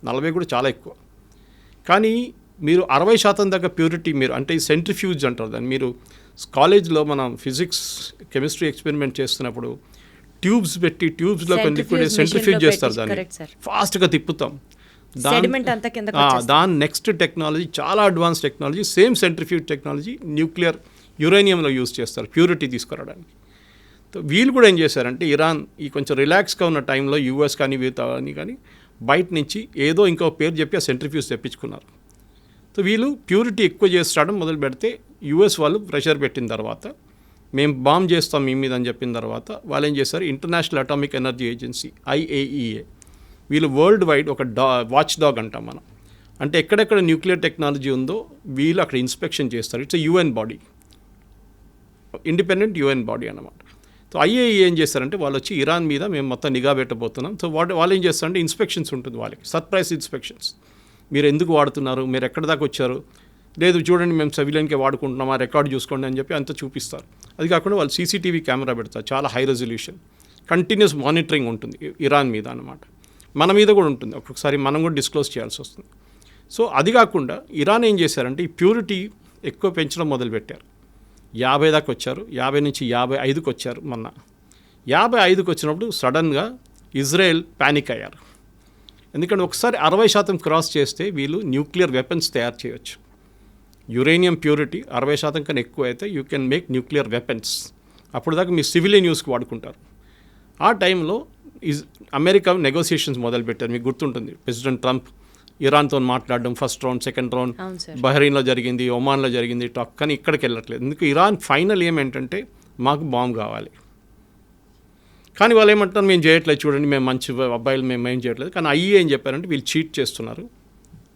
Speaker 3: 40 కూడా చాలా ఎక్కువ. కానీ మీరు 60% దాకా ప్యూరిటీ మీరు, అంటే ఈ సెంట్రిఫ్యూజ్ అంటారు దాన్ని. మీరు కాలేజ్లో మనం ఫిజిక్స్ కెమిస్ట్రీ ఎక్స్పెరిమెంట్ చేస్తున్నప్పుడు ట్యూబ్స్ పెట్టి ట్యూబ్స్లో కొన్ని లిక్విడ్ సెంట్రిఫ్యూజ్ చేస్తారు, దాన్ని ఫాస్ట్గా తిప్పుతాం. దాని నెక్స్ట్ టెక్నాలజీ చాలా advance technology, same centrifuge technology nuclear యురేనియంలో యూజ్ చేస్తారు ప్యూరిటీ తీసుకురావడానికి. వీళ్ళు కూడా ఏం చేశారంటే, ఇరాన్ ఈ కొంచెం రిలాక్స్గా ఉన్న టైంలో యూఎస్ కానీ వీళ్ళని కానీ బయట నుంచి ఏదో ఇంకో పేరు చెప్పి ఆ సెంట్రిఫ్యూజ్ తెప్పించుకున్నారు. సో వీళ్ళు ప్యూరిటీ ఎక్కువ చేస్తాడం మొదలు పెడితే యూఎస్ వాళ్ళు ప్రెషర్ పెట్టిన తర్వాత, మేము బాంబ్ చేస్తాం మీ మీద అని చెప్పిన తర్వాత వాళ్ళు ఏం చేశారు, international atomic energy agency IAEA, వీళ్ళు వరల్డ్ వైడ్ ఒక వాచ్ డాగ్ అంటాం మనం. అంటే ఎక్కడెక్కడ న్యూక్లియర్ టెక్నాలజీ ఉందో వీళ్ళు అక్కడ ఇన్స్పెక్షన్ చేస్తారు. It's UN body, independent UN body అన్నమాట. సో IAEA ఏం చేస్తారంటే, వాళ్ళు వచ్చి ఇరాన్ మీద మేము మొత్తం నిఘా పెట్టబోతున్నాం. సో వాళ్ళు ఏం చేస్తారంటే ఇన్స్పెక్షన్స్ ఉంటుంది వాళ్ళకి, సర్ప్రైజ్ ఇన్స్పెక్షన్స్. మీరు ఎందుకు వాడుతున్నారు, మీరు ఎక్కడి దాకా వచ్చారు, లేదు చూడండి మేము సివిలియన్కే వాడుకుంటున్నాం, ఆ రికార్డు చూసుకోండి అని చెప్పి అంతా చూపిస్తారు. అది కాకుండా వాళ్ళు CCTV కెమెరా పెడతారు, చాలా హై రెజల్యూషన్, కంటిన్యూస్ మానిటరింగ్ ఉంటుంది ఇరాన్ మీద అన్నమాట. మన మీద కూడా ఉంటుంది, ఒక్కొక్కసారి మనం కూడా డిస్క్లోజ్ చేయాల్సి వస్తుంది. సో అది కాకుండా ఇరాన్ ఏం చేశారంటే ఈ ప్యూరిటీ ఎక్కువ పెంచడం మొదలుపెట్టారు. 50 దాకా వచ్చారు, 50 నుంచి 55కి వచ్చారు. మొన్న 55కి వచ్చినప్పుడు సడన్గా ఇజ్రాయెల్ ప్యానిక్ అయ్యారు. ఎందుకంటే ఒకసారి 60% క్రాస్ చేస్తే వీళ్ళు న్యూక్లియర్ వెపన్స్ తయారు చేయొచ్చు. యురేనియం ప్యూరిటీ 60% కన్నా ఎక్కువ అయితే you can make nuclear weapons. అప్పుడు దాకా మీ సివిలియన్ యూస్కి వాడుకుంటారు. ఆ టైంలో అమెరికా నెగోసియేషన్స్ మొదలుపెట్టారు. మీకు గుర్తుంటుంది, ప్రెసిడెంట్ ట్రంప్ ఇరాన్తో మాట్లాడడం, ఫస్ట్ రౌండ్, సెకండ్ రౌండ్
Speaker 2: అవును సార్.
Speaker 3: బహ్రెయిన్లో జరిగింది, ఒమాన్లో జరిగింది టాక్, కానీ ఇక్కడికి వెళ్ళట్లేదు. ఎందుకు ఇరాన్ ఫైనల్ ఏమేంటంటే మాకు బాంబు కావాలి. కానీ వాళ్ళు ఏమంటారు, మేము చేయట్లేదు, చూడండి మేము మంచి అబ్బాయిలు, మేము ఏం చేయట్లేదు. కానీ అయ్యి ఏం చెప్పారంటే వీళ్ళు చీట్ చేస్తున్నారు,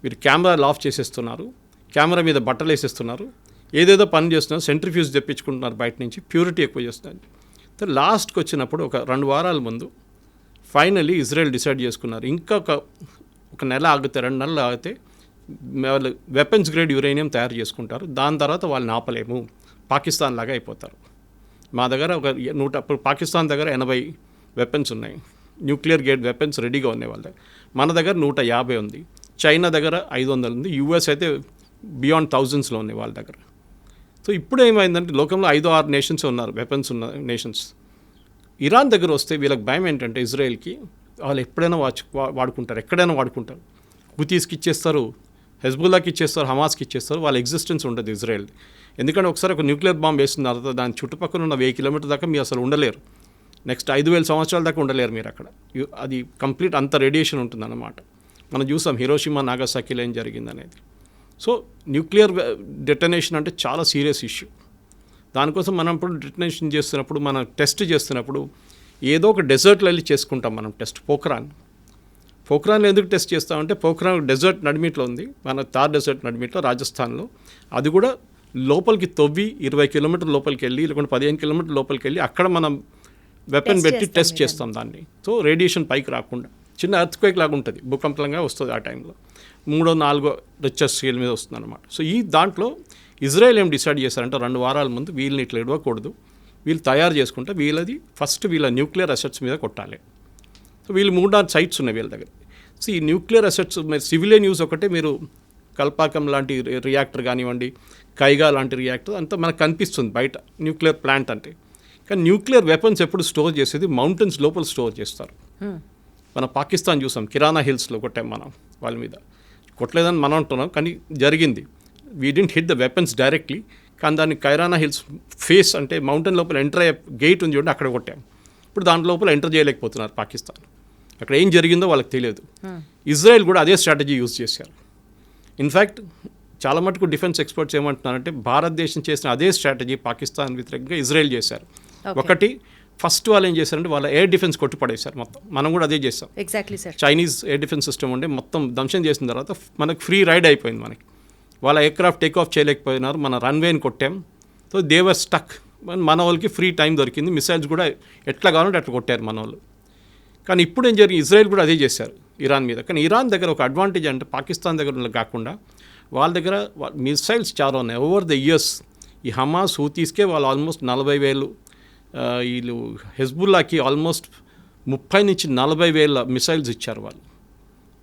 Speaker 3: వీళ్ళు కెమెరాలు ఆఫ్ చేసేస్తున్నారు, కెమెరా మీద బట్టలు వేసేస్తున్నారు, ఏదేదో పని చేస్తున్నారు, సెంట్రిఫ్యూజ్ తెప్పించుకుంటున్నారు బయట నుంచి, ప్యూరిటీ ఎక్కువ చేస్తున్నారు. లాస్ట్కి వచ్చినప్పుడు ఒక 2 వారాల ముందు ఫైనల్లీ ఇజ్రాయెల్ డిసైడ్ చేసుకున్నారు, ఇంకా ఒక నెల ఆగితే, 2 నెలలు ఆగితే వాళ్ళు వెపన్స్ గ్రేడ్ యురేనియం తయారు చేసుకుంటారు. దాని తర్వాత వాళ్ళని ఆపలేము, పాకిస్తాన్ లాగా అయిపోతారు. మా దగ్గర ఇప్పుడు పాకిస్తాన్ దగ్గర 80 వెపన్స్ ఉన్నాయి, న్యూక్లియర్ గ్రేడ్ వెపన్స్ రెడీగా ఉన్నాయి వాళ్ళ దగ్గర. మన దగ్గర 150 ఉంది, చైనా దగ్గర 500 ఉంది, యూఎస్ అయితే బియాండ్ థౌజండ్స్లో ఉన్నాయి వాళ్ళ దగ్గర. సో ఇప్పుడు ఏమైందంటే లోకంలో 5-6 నేషన్స్ ఉన్నారు, వెపన్స్ ఉన్న నేషన్స్. ఇరాన్ దగ్గర వస్తే వీళ్ళకి భయం ఏంటంటే ఇజ్రాయెల్కి వాళ్ళు ఎప్పుడైనా వాడుకుంటారు, ఎక్కడైనా వాడుకుంటారు. హుతీస్కి ఇచ్చేస్తారు, హెజ్బుల్లాకి ఇచ్చేస్తారు, హమాస్కి ఇచ్చేస్తారు, వాళ్ళ ఎగ్జిస్టెన్స్ ఉండదు ఇజ్రాయెల్. ఎందుకంటే ఒకసారి ఒక న్యూక్లియర్ బాంబ్ వేసిన తర్వాత దాని చుట్టుపక్కల ఉన్న 1000 కిలోమీటర్ దాకా మీరు అసలు ఉండలేరు. నెక్స్ట్ 5000 సంవత్సరాల దాకా ఉండలేరు మీరు అక్కడ. అది కంప్లీట్ అంత రేడియేషన్ ఉంటుందన్నమాట. మనం చూసాం హిరోషిమా నాగసాకిలో ఏం జరిగిందనేది. సో న్యూక్లియర్ డెటనేషన్ అంటే చాలా సీరియస్ ఇష్యూ. దానికోసం మనం ఇప్పుడు డెటనేషన్ చేస్తున్నప్పుడు, మనం టెస్ట్ చేస్తున్నప్పుడు ఏదో ఒక డెజర్ట్లో వెళ్ళి చేసుకుంటాం మనం టెస్ట్. పోఖ్రాన్లో ఎందుకు టెస్ట్ చేస్తామంటే పోఖ్రాన్ డెజర్ట్ నడిమిట్లో ఉంది, మన థార్ డెజర్ట్ నడిమిట్లో రాజస్థాన్లో. అది కూడా లోపలికి తవ్వి 20 కిలోమీటర్ లోపలికి వెళ్ళి, లేకుంటే 15 కిలోమీటర్ లోపలికి వెళ్ళి అక్కడ మనం వెపన్ పెట్టి టెస్ట్ చేస్తాం దాన్ని. సో రేడియేషన్ పైకి రాకుండా చిన్న ఎర్త్క్వేక్ లాగా ఉంటుంది, భూకంపంగా వస్తుంది ఆ టైంలో, 3-4 రిక్టర్ స్కేల్ మీద వస్తుంది అనమాట. సో ఈ దాంట్లో ఇజ్రాయెల్ ఏం డిసైడ్ చేశారంటే 2 వారాల ముందు వీళ్ళని ఇట్లా ఇవ్వకూడదు, వీళ్ళు తయారు చేసుకుంటే వీళ్ళది ఫస్ట్ వీళ్ళ న్యూక్లియర్ అసెట్స్ మీద కొట్టాలి. సో వీళ్ళు 3-4 సైట్స్ ఉన్నాయి వీళ్ళ దగ్గర. సో ఈ న్యూక్లియర్ అసెట్స్ మీరు సివిలియన్ యూస్ ఒకటే, మీరు కల్పాకం లాంటి రియాక్టర్ కానివ్వండి, కైగా లాంటి రియాక్టర్ అంతా మనకు కనిపిస్తుంది బయట న్యూక్లియర్ ప్లాంట్ అంటే. కానీ న్యూక్లియర్ వెపన్స్ ఎప్పుడు స్టోర్ చేసేది మౌంటైన్స్ లోపల స్టోర్ చేస్తారు. మన పాకిస్తాన్ చూసాం, కిరాణా హిల్స్లో కొట్టాం మనం వాళ్ళ మీద. కొట్టలేదని మనం అంటున్నాం, కానీ జరిగింది. We didn't hit the weapons directly, కానీ దాన్ని కైరానా హిల్స్ ఫేస్ అంటే మౌంటైన్ లోపల ఎంటర్ అయ్యే గేట్ ఉంది చూడండి, అక్కడ కొట్టాం. ఇప్పుడు దాంట్ లోపల ఎంటర్ చేయలేకపోతున్నారు పాకిస్తాన్. అక్కడ ఏం జరిగిందో వాళ్ళకి తెలియదు. ఇజ్రాయెల్ కూడా అదే స్ట్రాటజీ యూజ్ చేశారు. ఇన్ఫ్యాక్ట్ చాలా మటుకు డిఫెన్స్ ఎక్స్పర్ట్స్ ఏమంటున్నారంటే భారతదేశం చేసిన అదే స్ట్రాటజీ పాకిస్తాన్ వ్యతిరేకంగా ఇజ్రాయెల్ చేశారు. ఒకటి ఫస్ట్ వాళ్ళు ఏం చేశారంటే వాళ్ళ ఎయిర్ డిఫెన్స్ కొట్టుపడేశారు మొత్తం. మనం కూడా అదే చేస్తాం.
Speaker 2: Exactly sir.
Speaker 3: Chinese air defence system ఉండే మొత్తం ధ్వంసం చేసిన తర్వాత మనకు ఫ్రీ రైడ్ అయిపోయింది. మనకి వాళ్ళ ఎయిర్క్రాఫ్ట్ టేక్ ఆఫ్ చేయలేకపోయినారు, మన రన్వేని కొట్టాం. సో దేవర్ స్టక్. మన వాళ్ళకి ఫ్రీ టైం దొరికింది, మిసైల్స్ కూడా ఎట్లా కావాలంటే అట్లా కొట్టారు మన వాళ్ళు. కానీ ఇప్పుడు ఏం జరిగింది, ఇజ్రాయెల్ కూడా అదే చేశారు ఇరాన్ మీద. కానీ ఇరాన్ దగ్గర ఒక అడ్వాంటేజ్ అంటే పాకిస్తాన్ దగ్గర కాకుండా వాళ్ళ దగ్గర మిసైల్స్ చాలా ఉన్నాయి. ఓవర్ ద ఇయర్స్ ఈ హమాస్ హూతీస్కే వాళ్ళు ఆల్మోస్ట్ 40,000, వీళ్ళు హెజ్బుల్లాకి ఆల్మోస్ట్ 30,000-40,000 మిసైల్స్ ఇచ్చారు వాళ్ళు.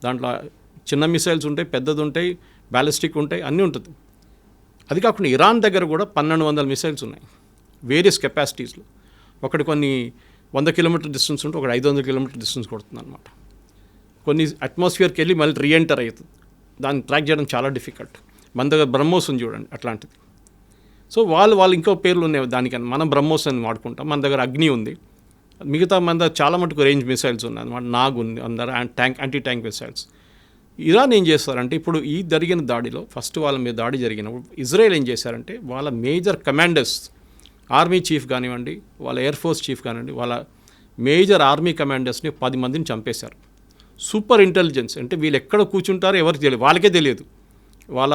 Speaker 3: దాంట్లో చిన్న మిసైల్స్ ఉంటాయి, పెద్దది ఉంటాయి, బ్యాలిస్టిక్ ఉంటాయి, అన్నీ ఉంటుంది. అది కాకుండా ఇరాన్ దగ్గర కూడా 1,200 మిసైల్స్ ఉన్నాయి వేరియస్ కెపాసిటీస్లో. ఒకటి కొన్ని 100 కిలోమీటర్ డిస్టెన్స్ ఉంటే ఒకటి 500 కిలోమీటర్ డిస్టెన్స్ కొడుతుంది అనమాట. కొన్ని అట్మాస్ఫియర్కి వెళ్ళి మళ్ళీ రీఎంటర్ అవుతుంది. దాన్ని ట్రాక్ చేయడం చాలా డిఫికల్ట్. మన దగ్గర బ్రహ్మోస్ ఉంది చూడండి అట్లాంటిది. సో వాళ్ళు ఇంకో పేర్లు ఉన్నాయి దానికన్నా. మనం బ్రహ్మోస్ అని వాడుకుంటాం. మన దగ్గర అగ్ని ఉంది. మిగతా మన దగ్గర చాలా మటుకు రేంజ్ మిసైల్స్ ఉన్నాయి అనమాట. నాగ్ ఉంది, అందరూ యాంటీ ట్యాంక్ మిసైల్స్. ఇరాన్ ఏం చేస్తారంటే ఇప్పుడు ఈ జరిగిన దాడిలో ఫస్ట్ వాళ్ళ మీద దాడి జరిగినప్పుడు ఇజ్రాయెల్ ఏం చేశారంటే వాళ్ళ మేజర్ కమాండర్స్, ఆర్మీ చీఫ్ కానివ్వండి, వాళ్ళ ఎయిర్ ఫోర్స్ చీఫ్ కానివ్వండి, వాళ్ళ మేజర్ ఆర్మీ కమాండర్స్ని 10 మందిని చంపేశారు. సూపర్ ఇంటెలిజెన్స్ అంటే వీళ్ళు ఎక్కడ కూర్చుంటారో ఎవరికి తెలియదు, వాళ్ళకే తెలియదు, వాళ్ళ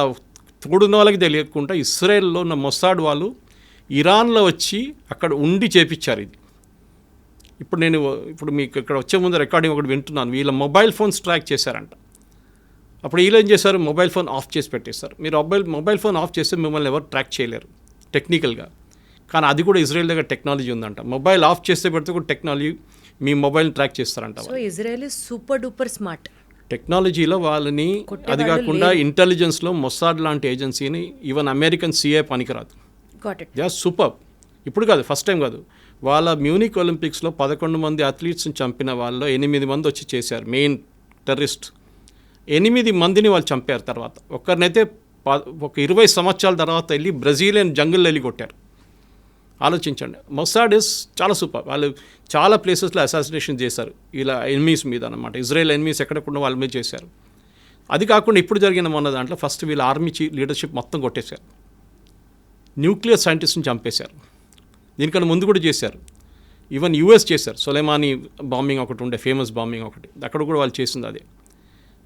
Speaker 3: తోడున్న వాళ్ళకి తెలియకుండా ఇస్రాయెల్లో ఉన్న మొసాడ్ వాళ్ళు ఇరాన్లో వచ్చి అక్కడ ఉండి చేపించారు ఇది. ఇప్పుడు మీకు ఇక్కడ వచ్చే ముందు రికార్డింగ్ ఒకటి వింటున్నాను. వీళ్ళ మొబైల్ ఫోన్స్ ట్రాక్ చేశారంట. అప్పుడు వీళ్ళు ఏం చేశారు, మొబైల్ ఫోన్ ఆఫ్ చేసి పెట్టేశారు. మీరు మొబైల్ ఫోన్ ఆఫ్ చేస్తే మిమ్మల్ని ఎవరు ట్రాక్ చేయలేరు టెక్నికల్గా. కానీ అది కూడా ఇజ్రాయెల్ దగ్గర టెక్నాలజీ ఉందంట. మొబైల్ ఆఫ్ చేస్తే పెడితే కూడా టెక్నాలజీ మీ మొబైల్ని ట్రాక్ చేస్తారంట.
Speaker 2: So Israel is super duper smart
Speaker 3: టెక్నాలజీలో వాళ్ళని. అది కాకుండా ఇంటెలిజెన్స్లో మొసాడ్ లాంటి ఏజెన్సీని ఈవెన్ అమెరికన్ సిఐ పనికిరాదు. They are super. ఇప్పుడు కాదు, ఫస్ట్ టైం కాదు. వాళ్ళ మ్యూనిక్ ఒలింపిక్స్లో 11 మంది అథ్లీట్స్ని చంపిన వాళ్ళలో 8 మంది వచ్చి చేశారు మెయిన్ టెర్రరిస్ట్ 8 మందిని వాళ్ళు చంపారు. తర్వాత ఒక్కరినైతే ఒక 20 సంవత్సరాల తర్వాత వెళ్ళి బ్రెజిలియన్ జంగిల్లో వెళ్ళి కొట్టారు. ఆలోచించండి. మొసాడ్ ఇస్ చాలా సూపర్. వాళ్ళు చాలా ప్లేసెస్లో అసాసినేషన్ చేశారు ఇలా ఎనిమీస్ మీద అనమాట. ఇజ్రాయెల్ ఎనిమీస్ ఎక్కడకుండా వాళ్ళ మీద చేశారు. అది కాకుండా ఇప్పుడు జరిగిన మొన్న దాంట్లో ఫస్ట్ వీళ్ళ ఆర్మీ లీడర్షిప్ మొత్తం కొట్టేశారు. న్యూక్లియర్ సైంటిస్ట్ని చంపేశారు. దీనికన్నా ముందు కూడా చేశారు. ఈవెన్ యూఎస్ చేశారు. సొలైమానీ బాంబింగ్ ఒకటి ఉండే, ఫేమస్ బాంబింగ్ ఒకటి, అక్కడ కూడా వాళ్ళు చేసింది అదే.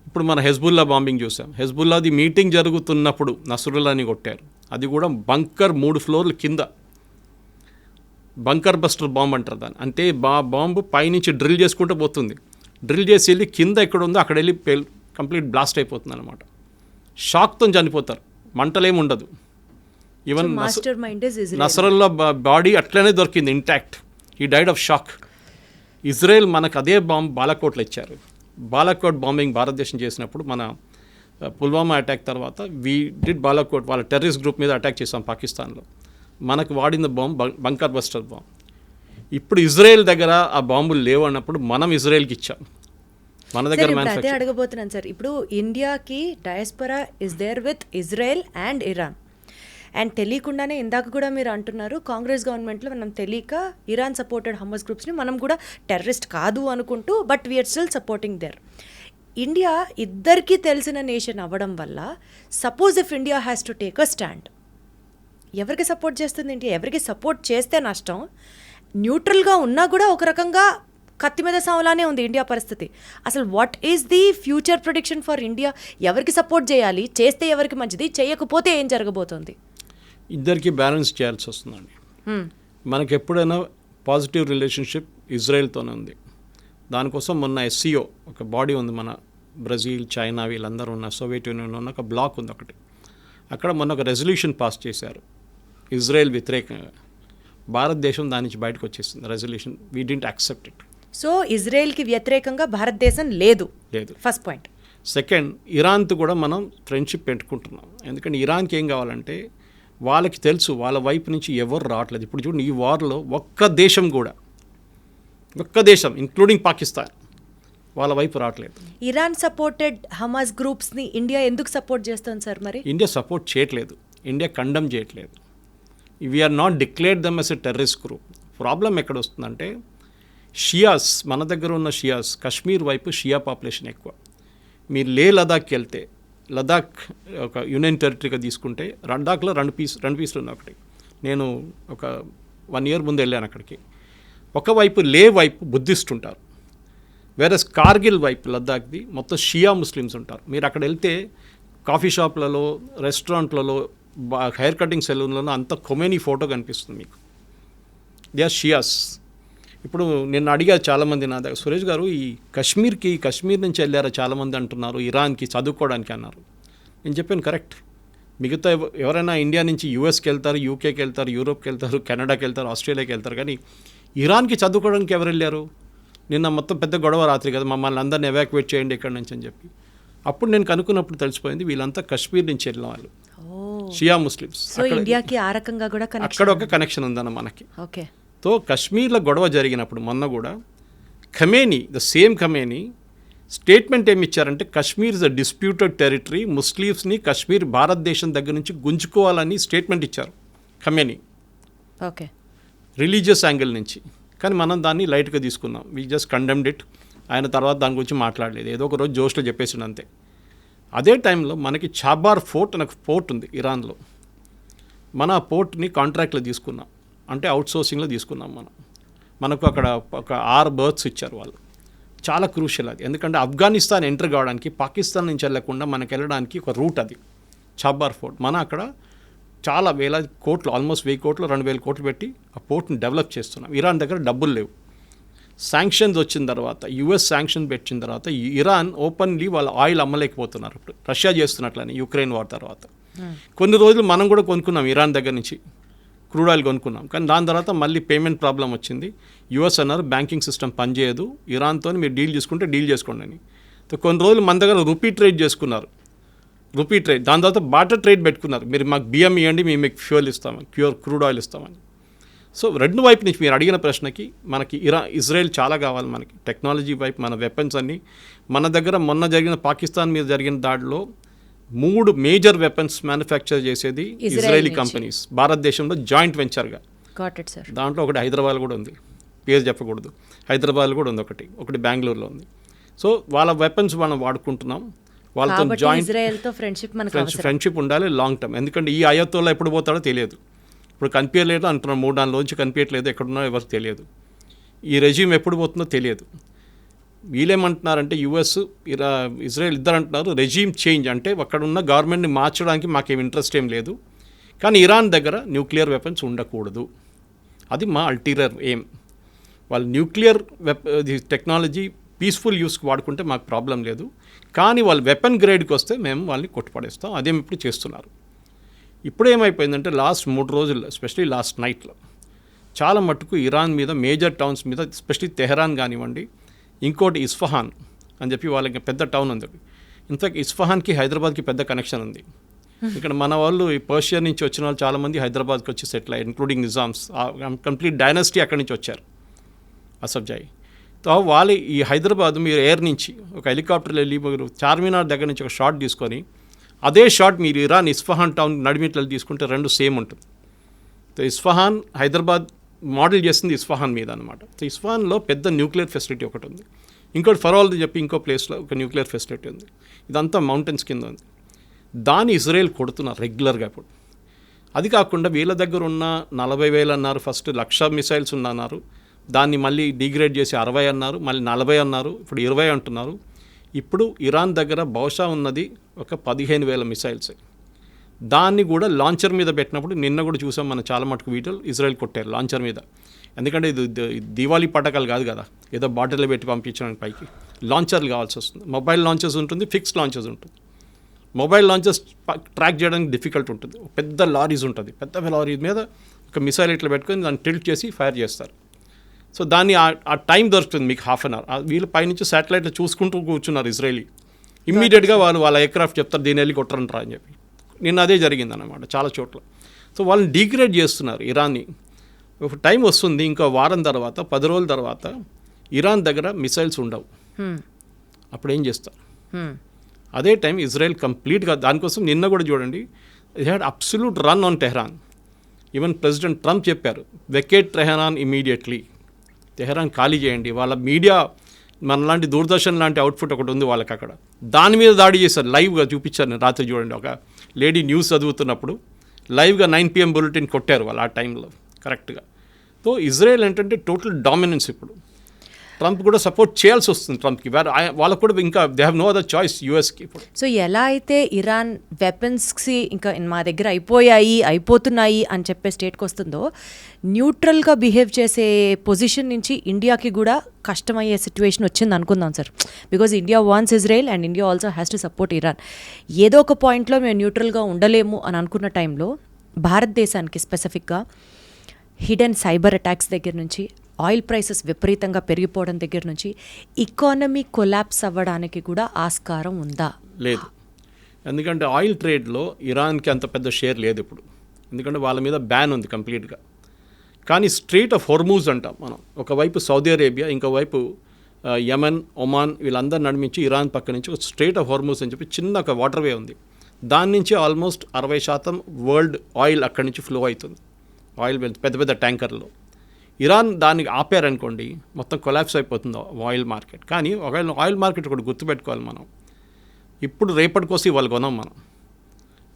Speaker 3: ఇప్పుడు మన హెజ్బుల్లా బాంబింగ్ చూసాం. హెజ్బుల్లాది మీటింగ్ జరుగుతున్నప్పుడు నస్రుల్లాని కొట్టారు. అది కూడా బంకర్ 3 ఫ్లోర్ల కింద. బంకర్ బస్టర్ బాంబ్ అంటారు దాన్ని. అంటే బాంబు పైనుంచి డ్రిల్ చేసుకుంటూ పోతుంది. డ్రిల్ చేసి వెళ్ళి కింద ఎక్కడ ఉందో అక్కడ వెళ్ళి కంప్లీట్ బ్లాస్ట్ అయిపోతుంది అనమాట. షాక్తో చనిపోతారు, మంటలేమి ఉండదు. ఈవెన్ నసరుల్లా బాడీ అట్లనే దొరికింది ఇంటాక్ట్. ఈ డైడ్ ఆఫ్ షాక్. ఇజ్రాయెల్ మనకు అదే బాంబ్ బాలాకోట్లో ఇచ్చారు. బాలాకోట్ బాంబింగ్ భారతదేశం చేసినప్పుడు మన పుల్వామా అటాక్ తర్వాత వీ డిడ్ బాలాకోట్, వాళ్ళ టెర్రరిస్ట్ గ్రూప్ మీద అటాక్ చేసాం పాకిస్తాన్లో. మనకు వాడిన బాంబ్ బంకర్ బస్టర్ బాంబ్. ఇప్పుడు ఇజ్రాయెల్ దగ్గర ఆ బాంబులు లేవు అన్నప్పుడు మనం ఇజ్రాయెల్కి ఇచ్చాం. మన దగ్గర
Speaker 2: అదే అడగబోతున్నాను సార్. ఇప్పుడు ఇండియాకి diaspora is there with Israel and Iran. And తెలియకుండానే ఇందాక కూడా మీరు అంటున్నారు కాంగ్రెస్ గవర్నమెంట్లో మనం తెలియక ఇరాన్ సపోర్టెడ్ హమాస్ గ్రూప్స్ని మనం కూడా టెర్రరిస్ట్ కాదు అనుకుంటూ but we are still supporting there. India ఇద్దరికీ తెలిసిన నేషన్ అవ్వడం వల్ల suppose if India has to take a stand, ఎవరికి సపోర్ట్ చేస్తుంది ఇండియా? ఎవరికి సపోర్ట్ చేస్తే నష్టం? న్యూట్రల్గా ఉన్నా కూడా ఒక రకంగా కత్తి మీద సావలానే ఉంది ఇండియా పరిస్థితి. అసలు what is the future prediction for India? ఎవరికి సపోర్ట్ చేయాలి? చేస్తే ఎవరికి మంచిది? చేయకపోతే ఏం జరగబోతోంది?
Speaker 3: ఇద్దరికి బ్యాలెన్స్ చేయాల్సి వస్తుందండి. మనకి ఎప్పుడైనా పాజిటివ్ రిలేషన్షిప్ ఇజ్రాయెల్తోనే ఉంది. దానికోసం మొన్న SCO ఒక బాడీ ఉంది, మన బ్రెజిల్, చైనా వీళ్ళందరూ ఉన్న సోవియట్ యూనియన్లో ఉన్న ఒక బ్లాక్ ఉంది ఒకటి. అక్కడ మొన్న ఒక రెజల్యూషన్ పాస్ చేశారు ఇజ్రాయెల్ వ్యతిరేకంగా. భారతదేశం దాని నుంచి బయటకు వచ్చేసింది resolution. We didn't accept it.
Speaker 2: So ఇజ్రాయెల్కి వ్యతిరేకంగా భారతదేశం లేదు. First point.
Speaker 3: సెకండ్, ఇరాన్తో కూడా మనం ఫ్రెండ్షిప్ పెట్టుకుంటున్నాం. ఎందుకంటే ఇరాన్కి ఏం కావాలంటే వాళ్ళకి తెలుసు వాళ్ళ వైపు నుంచి ఎవరు రావట్లేదు. ఇప్పుడు చూడండి, ఈ వార్లో ఒక్క దేశం ఇంక్లూడింగ్ పాకిస్తాన్ వాళ్ళ వైపు రావట్లేదు.
Speaker 2: ఇరాన్ సపోర్టెడ్ హమాస్ గ్రూప్స్ని ఇండియా ఎందుకు సపోర్ట్ చేస్తుంది సార్? మరి
Speaker 3: ఇండియా సపోర్ట్ చేయట్లేదు, ఇండియా కండమ్ చేయట్లేదు. We are not declared them as a terrorist group. Problem ఎక్కడ వస్తుందంటే షియాస్, మన దగ్గర ఉన్న షియాస్, కశ్మీర్ వైపు షియా పాపులేషన్ ఎక్కువ. మీరు లదాఖ్కి వెళ్తే, లదాఖ్ ఒక యూనియన్ టెరిటరీగా తీసుకుంటే లదాఖ్లో రెండు పీసులు ఉన్నాయి. ఒకటి నేను ఒక 1 year ముందు వెళ్ళాను అక్కడికి. ఒకవైపు వైపు బుద్ధిస్ట్ ఉంటారు, వేరే కార్గిల్ వైపు లద్దాఖ్ది మొత్తం షియా ముస్లిమ్స్ ఉంటారు. మీరు అక్కడ వెళ్తే కాఫీ షాప్లలో, రెస్టారెంట్లలో, హెయిర్ కటింగ్ సెలూన్లలో అంత ఖొమేనీ ఫోటో కనిపిస్తుంది మీకు. They are Shias. ఇప్పుడు నేను అడిగా చాలామంది నా దగ్గర, సురేష్ గారు ఈ కశ్మీర్ నుంచి వెళ్ళారా చాలామంది అంటున్నారు, ఇరాన్కి చదువుకోవడానికి అన్నారు. నేను చెప్పాను కరెక్ట్. మిగతా ఎవరైనా ఇండియా నుంచి యూఎస్కి వెళ్తారు, యూకేకి వెళ్తారు, యూరోప్కి వెళ్తారు, కెనడాకి వెళ్తారు, ఆస్ట్రేలియాకి వెళ్తారు, కానీ ఇరాన్కి చదువుకోవడానికి ఎవరు వెళ్ళారు? నిన్న మొత్తం పెద్ద గొడవ రాత్రి కదా, మమ్మల్ని అందరిని ఎవాక్యువేట్ చేయండి ఇక్కడి నుంచి అని చెప్పి. అప్పుడు నేను కనుక్కున్నప్పుడు తెలిసిపోయింది వీళ్ళంతా కశ్మీర్ నుంచి వెళ్ళిన వాళ్ళు, షియా ముస్లిమ్స్.
Speaker 2: ఇండియాకి ఆ రకంగా కూడా
Speaker 3: అక్కడ ఒక కనెక్షన్ ఉందన్న మనకి.
Speaker 2: ఓకే.
Speaker 3: తో కశ్మీర్లో గొడవ జరిగినప్పుడు మొన్న కూడా Khamenei, the same Khamenei statement ఏమి ఇచ్చారంటే Kashmir is a disputed territory, ముస్లిమ్స్ని కశ్మీర్ భారతదేశం దగ్గర నుంచి గుంజుకోవాలని స్టేట్మెంట్ ఇచ్చారు ఖమేనీ.
Speaker 2: ఓకే.
Speaker 3: రిలీజియస్ యాంగిల్ నుంచి. కానీ మనం దాన్ని లైట్గా తీసుకున్నాం. We just condemned it. ఆయన తర్వాత దాని గురించి మాట్లాడలేదు, ఏదో ఒక రోజు జోష్లో చెప్పేసిండు అంతే. అదే టైంలో మనకి చాబార్ ఫోర్ట్ అనే పోర్ట్ ఉంది ఇరాన్లో. మన ఆ పోర్ట్ని కాంట్రాక్ట్లో తీసుకున్నాం, అంటే అవుట్సోర్సింగ్లో తీసుకున్నాం మనకు అక్కడ ఒక 6 berths ఇచ్చారు వాళ్ళు. చాలా క్రూషియల్ అది, ఎందుకంటే ఆఫ్ఘనిస్తాన్ ఎంటర్ కావడానికి పాకిస్తాన్ నుంచి వెళ్ళకుండా మనకు వెళ్ళడానికి ఒక రూట్ అది చాబార్ ఫోర్ట్. మన అక్కడ చాలా వేల కోట్లు, ఆల్మోస్ట్ 1000 కోట్లు 2000 కోట్లు పెట్టి ఆ పోర్ట్ని డెవలప్ చేస్తున్నాం. ఇరాన్ దగ్గర డబ్బులు లేవు. శాంక్షన్స్ వచ్చిన తర్వాత, యుఎస్ శాంక్షన్ పెట్టిన తర్వాత ఇరాన్ ఓపెన్లీ వాళ్ళ ఆయిల్ అమ్మలేకపోతున్నారు. ఇప్పుడు రష్యా చేస్తున్నట్లని యుక్రెయిన్ వార్ తర్వాత కొన్ని రోజులు మనం కూడా కొనుక్కున్నాం ఇరాన్ దగ్గర నుంచి క్రూడ్ ఆయిల్ కొనుక్కున్నాం. కానీ దాని తర్వాత మళ్ళీ పేమెంట్ ప్రాబ్లం వచ్చింది. యుఎస్ అన్నారు బ్యాంకింగ్ సిస్టమ్ పనిచేయదు, ఇరాన్తో మీరు డీల్ చేసుకుంటే డీల్ చేసుకోండి అని. కొన్ని రోజులు మన దగ్గర రూపీ ట్రేడ్ చేసుకున్నారు, రూపీ ట్రేడ్. దాని తర్వాత బాటర్ ట్రేడ్ పెట్టుకున్నారు, మీరు మాకు బియ్యం ఇవ్వండి, మేము మీకు ఫ్యూయల్ ఇస్తామని, క్రూడ్ ఆయిల్ ఇస్తామని. సో రెండు వైపు నుంచి మీరు అడిగిన ప్రశ్నకి మనకి ఇజ్రాయెల్ చాలా కావాలి మనకి. టెక్నాలజీ వైపు మన వెపన్స్ అన్నీ మన దగ్గర మొన్న జరిగిన పాకిస్తాన్ మీద జరిగిన దాడిలో 3 మేజర్ వెపన్స్ మ్యానుఫ్యాక్చర్ చేసేది ఇజ్రాయలీ కంపెనీస్ భారతదేశంలో జాయింట్ వెంచర్గా. దాంట్లో ఒకటి హైదరాబాద్ కూడా ఉంది, పేరు చెప్పకూడదు. హైదరాబాద్ కూడా ఉంది, ఒకటి బెంగళూరులో ఉంది. సో వాళ్ళ వెపన్స్ మనం వాడుకుంటున్నాం. వాళ్ళతో జాయింట్ ఫ్రెండ్షిప్ ఉండాలి లాంగ్ టర్మ్. ఎందుకంటే ఈ అయోత్తోలో ఎప్పుడు పోతాడో తెలియదు. ఇప్పుడు కనిపించలేదు అంటున్నాం, 3 రోజుల కనిపించట్లేదు, ఎక్కడున్నారో ఎవరికి తెలియదు. ఈ రెజ్యూమ్ ఎప్పుడు పోతుందో తెలియదు. వీళ్ళేమంటున్నారంటే యుఎస్ ఇజ్రాయెల్ ఇద్దరు అంటున్నారు రెజ్యూమ్ చేంజ్, అంటే అక్కడ ఉన్న గవర్నమెంట్ని మార్చడానికి మాకేం ఇంట్రెస్ట్ ఏం లేదు, కానీ ఇరాన్ దగ్గర న్యూక్లియర్ వెపన్స్ ఉండకూడదు. అది మా అల్టీరియర్ ఎయిమ్. వాళ్ళు న్యూక్లియర్ టెక్నాలజీ పీస్ఫుల్ యూస్కి వాడుకుంటే మాకు ప్రాబ్లం లేదు, కానీ వాళ్ళు వెపన్ గ్రేడ్కి వస్తే మేము వాళ్ళని కొట్టుపడేస్తాం. అదేమి ఇప్పుడు చేస్తున్నారు. ఇప్పుడు ఏమైపోయిందంటే లాస్ట్ 3 రోజుల్లో, ఎస్పెషలీ లాస్ట్ నైట్లో చాలా మట్టుకు ఇరాన్ మీద మేజర్ టౌన్స్ మీద, ఎస్పెషలీ తెహరాన్ కానివ్వండి, ఇంకోటి ఇస్ఫహాన్ అని చెప్పి వాళ్ళకి పెద్ద టౌన్ ఉంది. ఇంతకు ఇస్ఫహాన్కి హైదరాబాద్కి పెద్ద కనెక్షన్ ఉంది. ఇక్కడ మన వాళ్ళు ఈ పర్షియా నుంచి వచ్చిన వాళ్ళు చాలామంది హైదరాబాద్కి వచ్చి సెటిల్ అయ్యారు, ఇంక్లూడింగ్ నిజామ్స్. కంప్లీట్ డైనాసిటీ అక్కడి నుంచి వచ్చారు, అసఫ్జాయి. సో వాళ్ళు ఈ హైదరాబాద్ మీరు ఎయిర్ నుంచి ఒక హెలికాప్టర్లో వెళ్ళి మీరు చార్మినార్ దగ్గర నుంచి ఒక షాట్ తీసుకొని అదే షాట్ మీరు ఇరాన్ ఇస్ఫహాన్ టౌన్ నడిమిట్లో తీసుకుంటే 2 సేమ్ ఉంటుంది. సో ఇస్ఫహాన్ హైదరాబాద్ మోడల్ చేస్తుంది ఇస్ఫహాన్ మీద అనమాట. సో ఇస్ఫహాన్లో పెద్ద న్యూక్లియర్ ఫెసిలిటీ ఒకటి ఉంది, ఇంకోటి ఫరోల్ది చెప్పి ఇంకో ప్లేస్లో ఒక న్యూక్లియర్ ఫెసిలిటీ ఉంది. ఇదంతా మౌంటైన్స్ కింద ఉంది. దాన్ని ఇజ్రాయెల్ కొడుతున్నారు రెగ్యులర్గా. ఇప్పుడు అది కాకుండా వీళ్ళ దగ్గర ఉన్న 40,000 అన్నారు, ఫస్ట్ 1,00,000 మిసైల్స్ ఉన్నారు, దాన్ని మళ్ళీ డిగ్రేడ్ చేసి 60 అన్నారు, మళ్ళీ 40 అన్నారు, ఇప్పుడు 20 అంటున్నారు. ఇప్పుడు ఇరాన్ దగ్గర బహుశా ఉన్నది ఒక 15,000 మిసైల్స్. దాన్ని కూడా లాంచర్ మీద పెట్టినప్పుడు నిన్న కూడా చూసాం మనం చాలా మటుకు వీడియోలు, ఇజ్రాయెల్ కొట్టారు లాంచర్ మీద. ఎందుకంటే ఇది దివాళీ పటాకాలు కాదు కదా, ఏదో బాటిల్లో పెట్టి పంపించడానికి పైకి లాంచర్లు కావాల్సి వస్తుంది. మొబైల్ లాంచర్స్ ఉంటుంది, ఫిక్స్డ్ లాంచర్స్ ఉంటుంది. మొబైల్ లాంచర్స్ ట్రాక్ చేయడానికి డిఫికల్ట్ ఉంటుంది. పెద్ద లారీస్ ఉంటుంది, పెద్ద లారీ మీద ఒక మిసైల్ ఇట్లా పెట్టుకొని దాన్ని టిల్ట్ చేసి ఫైర్ చేస్తారు. సో దాన్ని ఆ టైం దొరుకుతుంది మీకు ½ అన్ అవర్. వీళ్ళు పైనుంచి శాటిలైట్లో చూసుకుంటూ కూర్చున్నారు ఇజ్రాయలీ. ఇమ్మీడియట్గా వాళ్ళ ఎయిర్క్రాఫ్ట్ చెప్తారు దీని వెళ్ళి కొట్టరంటారా అని చెప్పి. నిన్న అదే జరిగిందన్నమాట చాలా చోట్ల. సో వాళ్ళని డిగ్రేడ్ చేస్తున్నారు ఇరాన్ని. ఒక టైం వస్తుంది, ఇంకో వారం తర్వాత 10 రోజుల తర్వాత ఇరాన్ దగ్గర మిసైల్స్ ఉండవు. అప్పుడు ఏం చేస్తారు? అదే టైం ఇజ్రాయెల్ కంప్లీట్గా దానికోసం నిన్న కూడా చూడండి, it had absolute run on Tehran. Even president Trump చెప్పారు వెకేట్ టెహరాన్ ఇమీడియట్లీ, తెహరాన్ ఖాళీ చేయండి. వాళ్ళ మీడియా మనలాంటి దూరదర్శన్ లాంటి అవుట్ఫుట్ ఒకటి ఉంది వాళ్ళకి అక్కడ, దాని మీద దాడి చేశారు. లైవ్గా చూపించారు నేను రాత్రి చూడండి. ఒక లేడీ న్యూస్ చదువుతున్నప్పుడు లైవ్గా 9 PM బులెటిన్ కొట్టారు వాళ్ళు ఆ టైంలో కరెక్ట్గా. సో ఇజ్రాయెల్ ఏంటంటే టోటల్ డామినెన్స్. ఇప్పుడు ట్రంప్ కూడా సపోర్ట్ చేయాల్సి వస్తుంది ట్రంప్కి. వాళ్ళకు కూడా ఇంకా they have no other choice యూఎస్కి ఇప్పుడు.
Speaker 2: సో ఎలా అయితే ఇరాన్ వెపన్స్కి ఇంకా మా దగ్గర అయిపోతున్నాయి అని చెప్పే స్టేట్కి వస్తుందో, న్యూట్రల్గా బిహేవ్ చేసే పొజిషన్ నుంచి ఇండియాకి కూడా కష్టమయ్యే సిచ్యువేషన్ వచ్చింది అనుకుందాం sir. Because India wants Israel and India also has to support Iran. ఏదో ఒక పాయింట్లో మేము న్యూట్రల్గా ఉండలేము అని అనుకున్న టైంలో భారతదేశానికి స్పెసిఫిక్గా హిడెన్ సైబర్ అటాక్స్ దగ్గర నుంచి, ఆయిల్ ప్రైసెస్ విపరీతంగా పెరిగిపోవడం దగ్గర నుంచి ఎకానమీ కొలాప్స్ అవ్వడానికి కూడా ఆస్కారం ఉందా?
Speaker 3: లేదు. ఎందుకంటే ఆయిల్ ట్రేడ్లో ఇరాన్కి అంత పెద్ద షేర్ లేదు ఇప్పుడు, ఎందుకంటే వాళ్ళ మీద బ్యాన్ ఉంది కంప్లీట్గా. కానీ స్ట్రెయిట్ ఆఫ్ హోర్మూజ్ అంటాం మనం, ఒకవైపు సౌదీ అరేబియా, ఇంకోవైపు యమన్, ఒమాన్, వీళ్ళందరూ నడిమించి ఇరాన్ పక్క నుంచి ఒక స్ట్రెయిట్ ఆఫ్ హోర్మూజ్ అని చెప్పి చిన్న ఒక వాటర్వే ఉంది. దాని నుంచి ఆల్మోస్ట్ 60% వరల్డ్ ఆయిల్ అక్కడి నుంచి ఫ్లో అవుతుంది. ఆయిల్ పెద్ద పెద్ద ట్యాంకర్లో. ఇరాన్ దానికి ఆపారనుకోండి మొత్తం కొలాప్స్ అయిపోతుంది ఆయిల్ మార్కెట్. కానీ ఒకవేళ ఆయిల్ మార్కెట్ కూడా గుర్తుపెట్టుకోవాలి మనం, ఇప్పుడు రేపటి కోసం ఇవాళ కొనాం మనం,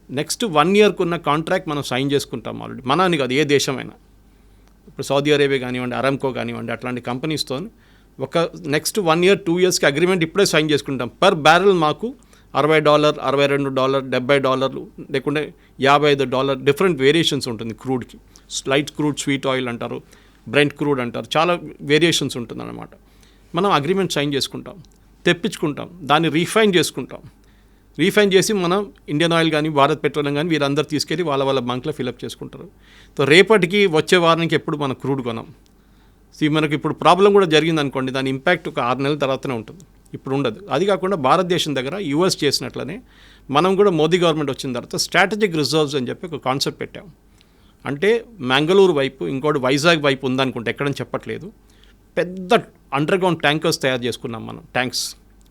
Speaker 3: నెక్స్ట్ 1 yearకు ఉన్న కాంట్రాక్ట్ మనం సైన్ చేసుకుంటాం ఆల్రెడీ. మనని కాదు, ఏ దేశమైనా. ఇప్పుడు సౌదీ అరేబియా కానివ్వండి, అరామ్కో కానివ్వండి, అట్లాంటి కంపెనీస్తో ఒక నెక్స్ట్ 1 year 2 yearsకి అగ్రిమెంట్ ఇప్పుడే సైన్ చేసుకుంటాం. పర్ బ్యారెల్ మాకు $60, $62, $70 లేకుంటే $55 డిఫరెంట్ వేరియేషన్స్ ఉంటుంది క్రూడ్కి. లైట్ క్రూడ్, స్వీట్ ఆయిల్ అంటారు, బ్రెంట్ క్రూడ్ అంటారు, చాలా వేరియేషన్స్ ఉంటుందన్నమాట. మనం అగ్రిమెంట్ సైన్ చేసుకుంటాం, తెప్పించుకుంటాం, దాన్ని రీఫైన్ చేసుకుంటాం. రీఫైన్ చేసి మనం ఇండియన్ ఆయిల్ కానీ భారత్ పెట్రోలియం కానీ వీరందరూ తీసుకెళ్ళి వాళ్ళ బంక్లో ఫిలప్ చేసుకుంటారు. సో రేపటికి వచ్చే వారానికి ఎప్పుడు మనం క్రూడ్ కొనాం. సో మనకి ఇప్పుడు ప్రాబ్లం కూడా జరిగింది అనుకోండి, దాని ఇంపాక్ట్ ఒక 6 నెలల తర్వాతనే ఉంటుంది, ఇప్పుడు ఉండదు. అది కాకుండా భారతదేశం దగ్గర యూఎస్ చేసినట్లనే మనం కూడా మోదీ గవర్నమెంట్ వచ్చిన తర్వాత స్ట్రాటజిక్ రిజర్వ్స్ అని చెప్పి ఒక కాన్సెప్ట్ పెట్టాం. అంటే మ్యాంగళూరు వైపు, ఇంకోటి వైజాగ్ వైపు ఉందనుకుంటే, ఎక్కడని చెప్పట్లేదు, పెద్ద అండర్ గ్రౌండ్ ట్యాంకర్స్ తయారు చేసుకున్నాం మనం. ట్యాంక్స్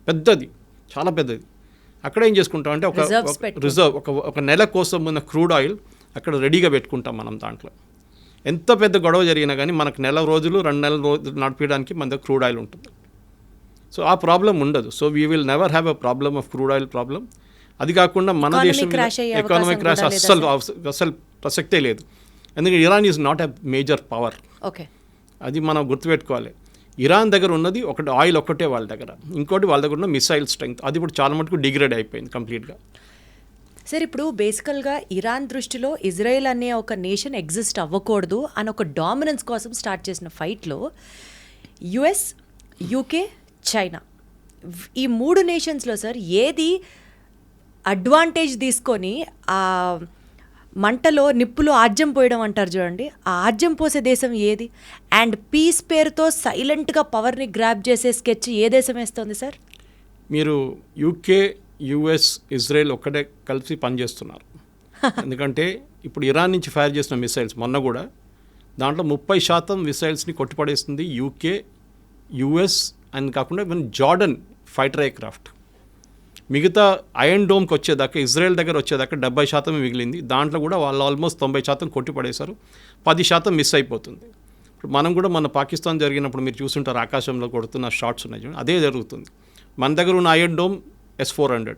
Speaker 3: పెద్దది, చాలా పెద్దది. అక్కడ ఏం చేసుకుంటాం అంటే ఒక రిజర్వ్, ఒక నెల కోసం ఉన్న క్రూడ్ ఆయిల్ అక్కడ రెడీగా పెట్టుకుంటాం మనం. దాంట్లో ఎంత పెద్ద గొడవ జరిగినా కానీ మనకు 2 రోజులు నడిపించడానికి మన దగ్గర క్రూడ్ ఆయిల్ ఉంటుంది. సో ఆ ప్రాబ్లం ఉండదు. So we will never have a problem of crude oil problem. అది కాకుండా మన దేశం ఎకానమిక్ క్రాష్ అస్సలు ప్రసక్తే లేదు. ఎందుకంటే Iran is not a major power.
Speaker 2: Okay,
Speaker 3: అది మనం గుర్తుపెట్టుకోవాలి. ఇరాన్ దగ్గర ఉన్నది ఒకటి ఆయిల్ ఒక్కటే వాళ్ళ దగ్గర, ఇంకోటి వాళ్ళ దగ్గర ఉన్న మిసైల్ స్ట్రెంగ్త్, అది ఇప్పుడు చాలా మటుకు డిగ్రేడ్ అయిపోయింది కంప్లీట్గా.
Speaker 2: సార్ ఇప్పుడు బేసికల్గా ఇరాన్ దృష్టిలో ఇజ్రాయెల్ అనే ఒక నేషన్ ఎగ్జిస్ట్ అవ్వకూడదు అని ఒక డామినెన్స్ కోసం స్టార్ట్ చేసిన ఫైట్లో యుఎస్, యూకే, చైనా, ఈ 3 నేషన్స్లో సార్ ఏది అడ్వాంటేజ్ తీసుకొని ఆ మంటలో నిప్పులో ఆజ్యం పోయడం అంటారు చూడండి, ఆ ఆజ్యం పోసే దేశం ఏది? అండ్ పీస్ పేరుతో సైలెంట్గా పవర్ని గ్రాప్ చేసే స్కెచ్ ఏ దేశం వేస్తుంది సార్?
Speaker 3: మీరు యూకే, యుఎస్, ఇజ్రాయెల్ ఒక్కటే కలిసి పనిచేస్తున్నారు. ఎందుకంటే ఇప్పుడు ఇరాన్ నుంచి ఫైర్ చేసిన మిసైల్స్ మొన్న కూడా దాంట్లో 30% మిసైల్స్ని కొట్టిపడేస్తుంది యూకే, యుఎస్ అని కాకుండా ఈవెన్ జార్డన్ ఫైటర్ ఎయిర్క్రాఫ్ట్. మిగతా ఐరన్ డోమ్కి వచ్చేదాకా, ఇజ్రాయెల్ దగ్గర వచ్చేదాకా 70% మిగిలింది. దాంట్లో కూడా వాళ్ళు ఆల్మోస్ట్ 90% కొట్టిపడేశారు, 10% మిస్ అయిపోతుంది. ఇప్పుడు మనం కూడా మన పాకిస్తాన్ జరిగినప్పుడు మీరు చూస్తుంటారు, ఆకాశంలో కొడుతున్న షాట్స్ ఉన్నాయి చూడండి, అదే జరుగుతుంది. మన దగ్గర ఉన్న ఐరన్ డోమ్ S-400,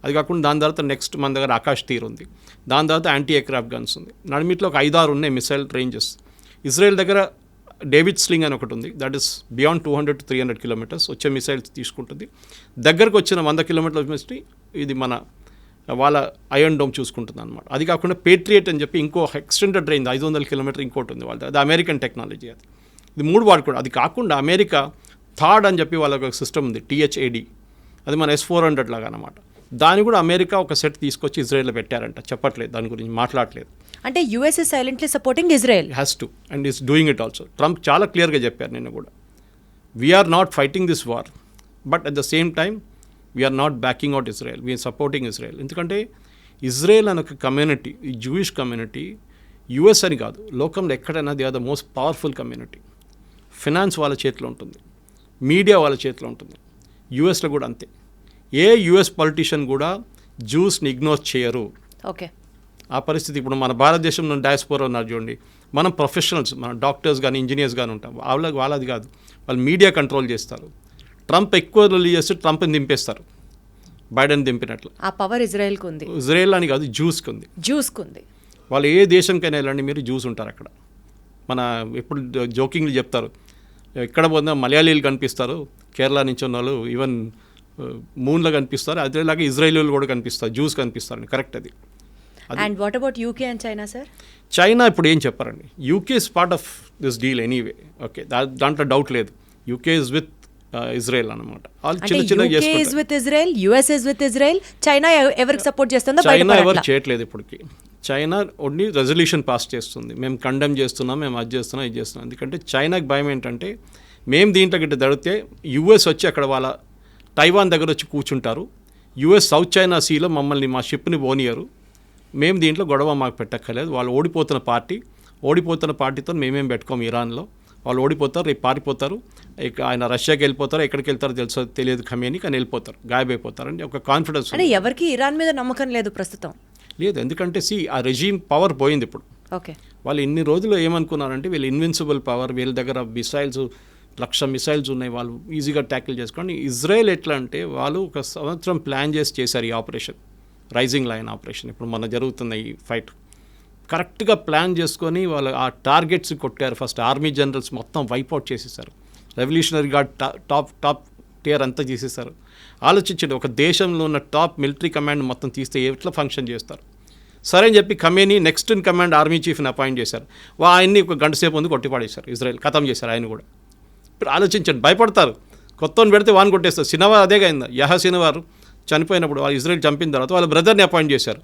Speaker 3: అది కాకుండా దాని తర్వాత నెక్స్ట్ మన దగ్గర ఆకాష్ తీర్ ఉంది, దాని తర్వాత యాంటీ ఎయిర్క్రాఫ్ట్ గన్స్ ఉంది. నడిమిట్లో ఒక 5-6 ఉన్నాయి మిసైల్ రేంజెస్. ఇజ్రాయెల్ దగ్గర డేవిడ్ స్లింగ్ అని ఒకటి ఉంది, that is beyond 200 to 300 kilometers వచ్చే మిసైల్స్ తీసుకుంటుంది. దగ్గరకు వచ్చిన 100 kilometers మిస్టి ఇది మన వాళ్ళ ఐరన్ డోమ్ చూసుకుంటుంది అనమాట. అది కాకుండా పేట్రియట్ అని చెప్పి ఇంకో ఎక్స్టెండెడ్ రేంజ్ 500 kilometers ఇంకోటి ఉంది వాళ్ళది, అది అమెరికన్ టెక్నాలజీ. అది ఇది 3 వాడుకోవడం. అది కాకుండా అమెరికా థాడ్ అని చెప్పి వాళ్ళకి ఒక సిస్టమ్ ఉంది, THAD, అది మన S-400 లాగా అనమాట. దాన్ని కూడా అమెరికా ఒక సెట్ తీసుకొచ్చి ఇజ్రాయెల్లో పెట్టారంట, చెప్పట్లేదు దాని గురించి, మాట్లాడలేదు.
Speaker 2: అంటే US is silently supporting Israel.
Speaker 3: Has to and is doing it also. Trump చాలా క్లియర్గా చెప్పారు నిన్న కూడా, we are not fighting this war, but at the same time we are not backing out Israel, we are supporting Israel. ఎందుకంటే Israel అనే ఒక community, ఈ Jewish community, US అని కాదు, లోకంలో ఎక్కడైనా they are the most powerful community. Finance వాళ్ళ చేతిలో ఉంటుంది, మీడియా వాళ్ళ చేతిలో ఉంటుంది. యుఎస్లో కూడా అంతే. ఏ యుఎస్ పొలిటీషియన్ కూడా జ్యూస్ని ఇగ్నోర్ చేయరు.
Speaker 2: ఓకే,
Speaker 3: ఆ పరిస్థితి ఇప్పుడు మన భారతదేశంలో డయాస్పోరా ఉన్నారు చూడండి, మనం ప్రొఫెషనల్స్, మన డాక్టర్స్ కానీ ఇంజనీర్స్ కానీ ఉంటాం, వాళ్ళది కాదు, వాళ్ళు మీడియా కంట్రోల్ చేస్తారు. ట్రంప్ ఎక్కువ రిలీజ్ చేస్తే ట్రంప్ని దింపేస్తారు, బైడెన్ దింపినట్లు.
Speaker 2: ఆ పవర్ ఇజ్రాయెల్కి ఉంది.
Speaker 3: ఇజ్రాయెల్ అని కాదు, జ్యూస్కి ఉంది. వాళ్ళు ఏ దేశంకైనా వెళ్ళండి మీరు, జ్యూస్ ఉంటారు అక్కడ. మన ఎప్పుడు జోకింగ్లు చెప్తారు, ఎక్కడ పోయినా మలయాళీలు కనిపిస్తారు, కేరళ నుంచి ఉన్న వాళ్ళు ఈవెన్ మూన్లో కనిపిస్తారు, అదేలాగా ఇజ్రాయేలీలు కూడా కనిపిస్తారు, జ్యూస్ కనిపిస్తారు. కరెక్ట్ అది.
Speaker 2: And what about UK and China sir?
Speaker 3: China ఇప్పుడు ఏం చెప్పారండి, UK is part of this deal anyway. Okay, దాంట్లో డౌట్ లేదు. యూకే ఇస్ విత్ ఇజ్రాయెల్ అనమాట. వాళ్ళు చిన్న చిన్నగా చేసుకుంటారు.
Speaker 2: చైనా ఎవరికి సపోర్ట్ చేస్తుందో
Speaker 3: చైనా ఎవరు చేయట్లేదు ఇప్పటికి. చైనా ఓన్లీ రెజల్యూషన్ పాస్ చేస్తుంది, మేము కండెమ్ చేస్తున్నాం, మేము అది చేస్తున్నాం, ఇది చేస్తున్నాం. ఎందుకంటే చైనాకి భయం ఏంటంటే, మేము దీంట్లో గిట్ట దడితే యుఎస్ వచ్చి అక్కడ వాళ్ళ తైవాన్ దగ్గర వచ్చి కూర్చుంటారు, యుఎస్ సౌత్ చైనా సీలో మమ్మల్ని మా షిప్ని పోనీయరు, మేము దీంట్లో గొడవ మాకు పెట్టక్కర్లేదు. వాళ్ళు ఓడిపోతున్న పార్టీతో మేమేం పెట్టుకోము ఇరాన్లో, వాళ్ళు ఓడిపోతారు, రేపు పారిపోతారు, ఆయన రష్యాకి వెళ్ళిపోతారు, ఎక్కడికి వెళ్తారో తెలియదు ఖమేని, కానీ వెళ్ళిపోతారు, గాయబైపోతారని ఒక కాన్ఫిడెన్స్.
Speaker 2: అంటే ఎవరికి ఇరాన్ మీద నమ్మకం లేదు ప్రస్తుతం.
Speaker 3: లేదు, ఎందుకంటే ఆ రెజీమ్ పవర్ పోయింది ఇప్పుడు.
Speaker 2: ఓకే,
Speaker 3: వాళ్ళు ఇన్ని రోజులు ఏమనుకున్నారంటే వీళ్ళు ఇన్విన్సిబుల్ పవర్, వీళ్ళ దగ్గర మిసైల్స్ 1,00,000 మిసైల్స్ ఉన్నాయి, వాళ్ళు ఈజీగా ట్యాకిల్ చేసుకోండి. ఇజ్రాయెల్ ఎట్లా అంటే వాళ్ళు 1 సంవత్సరం ప్లాన్ చేశారు ఈ ఆపరేషన్, రైజింగ్ లైన్ ఆపరేషన్. ఇప్పుడు మన జరుగుతున్న ఈ ఫైట్ కరెక్ట్గా ప్లాన్ చేసుకొని వాళ్ళు ఆ టార్గెట్స్ కొట్టారు. ఫస్ట్ ఆర్మీ జనరల్స్ మొత్తం వైప్అవుట్ చేసేసారు, రెవల్యూషనరీ గార్డ్ టాప్ టియర్ అంతా చేసేసారు. ఆలోచించండి, ఒక దేశంలో ఉన్న టాప్ మిలిటరీ కమాండ్ మొత్తం తీస్తే ఎట్లా ఫంక్షన్ చేస్తారు. సరే అని చెప్పి Khamenei next in command army చీఫ్ని అపాయింట్ చేశారు. ఆయన్ని 1 గంట సేపు ముందు కొట్టిపాడేశారు, ఇజ్రాయెల్ ఖతం చేశారు ఆయన కూడా. ఇప్పుడు ఆలోచించండి, భయపడతారు, కొత్తని పెడితే వాడిని కొట్టేస్తారు. సినవార్ అదే అయింది, సినవార్ చనిపోయినప్పుడు వాళ్ళు ఇజ్రాయెల్ చంపిన తర్వాత వాళ్ళ బ్రదర్ని అపాయింట్ చేశారు,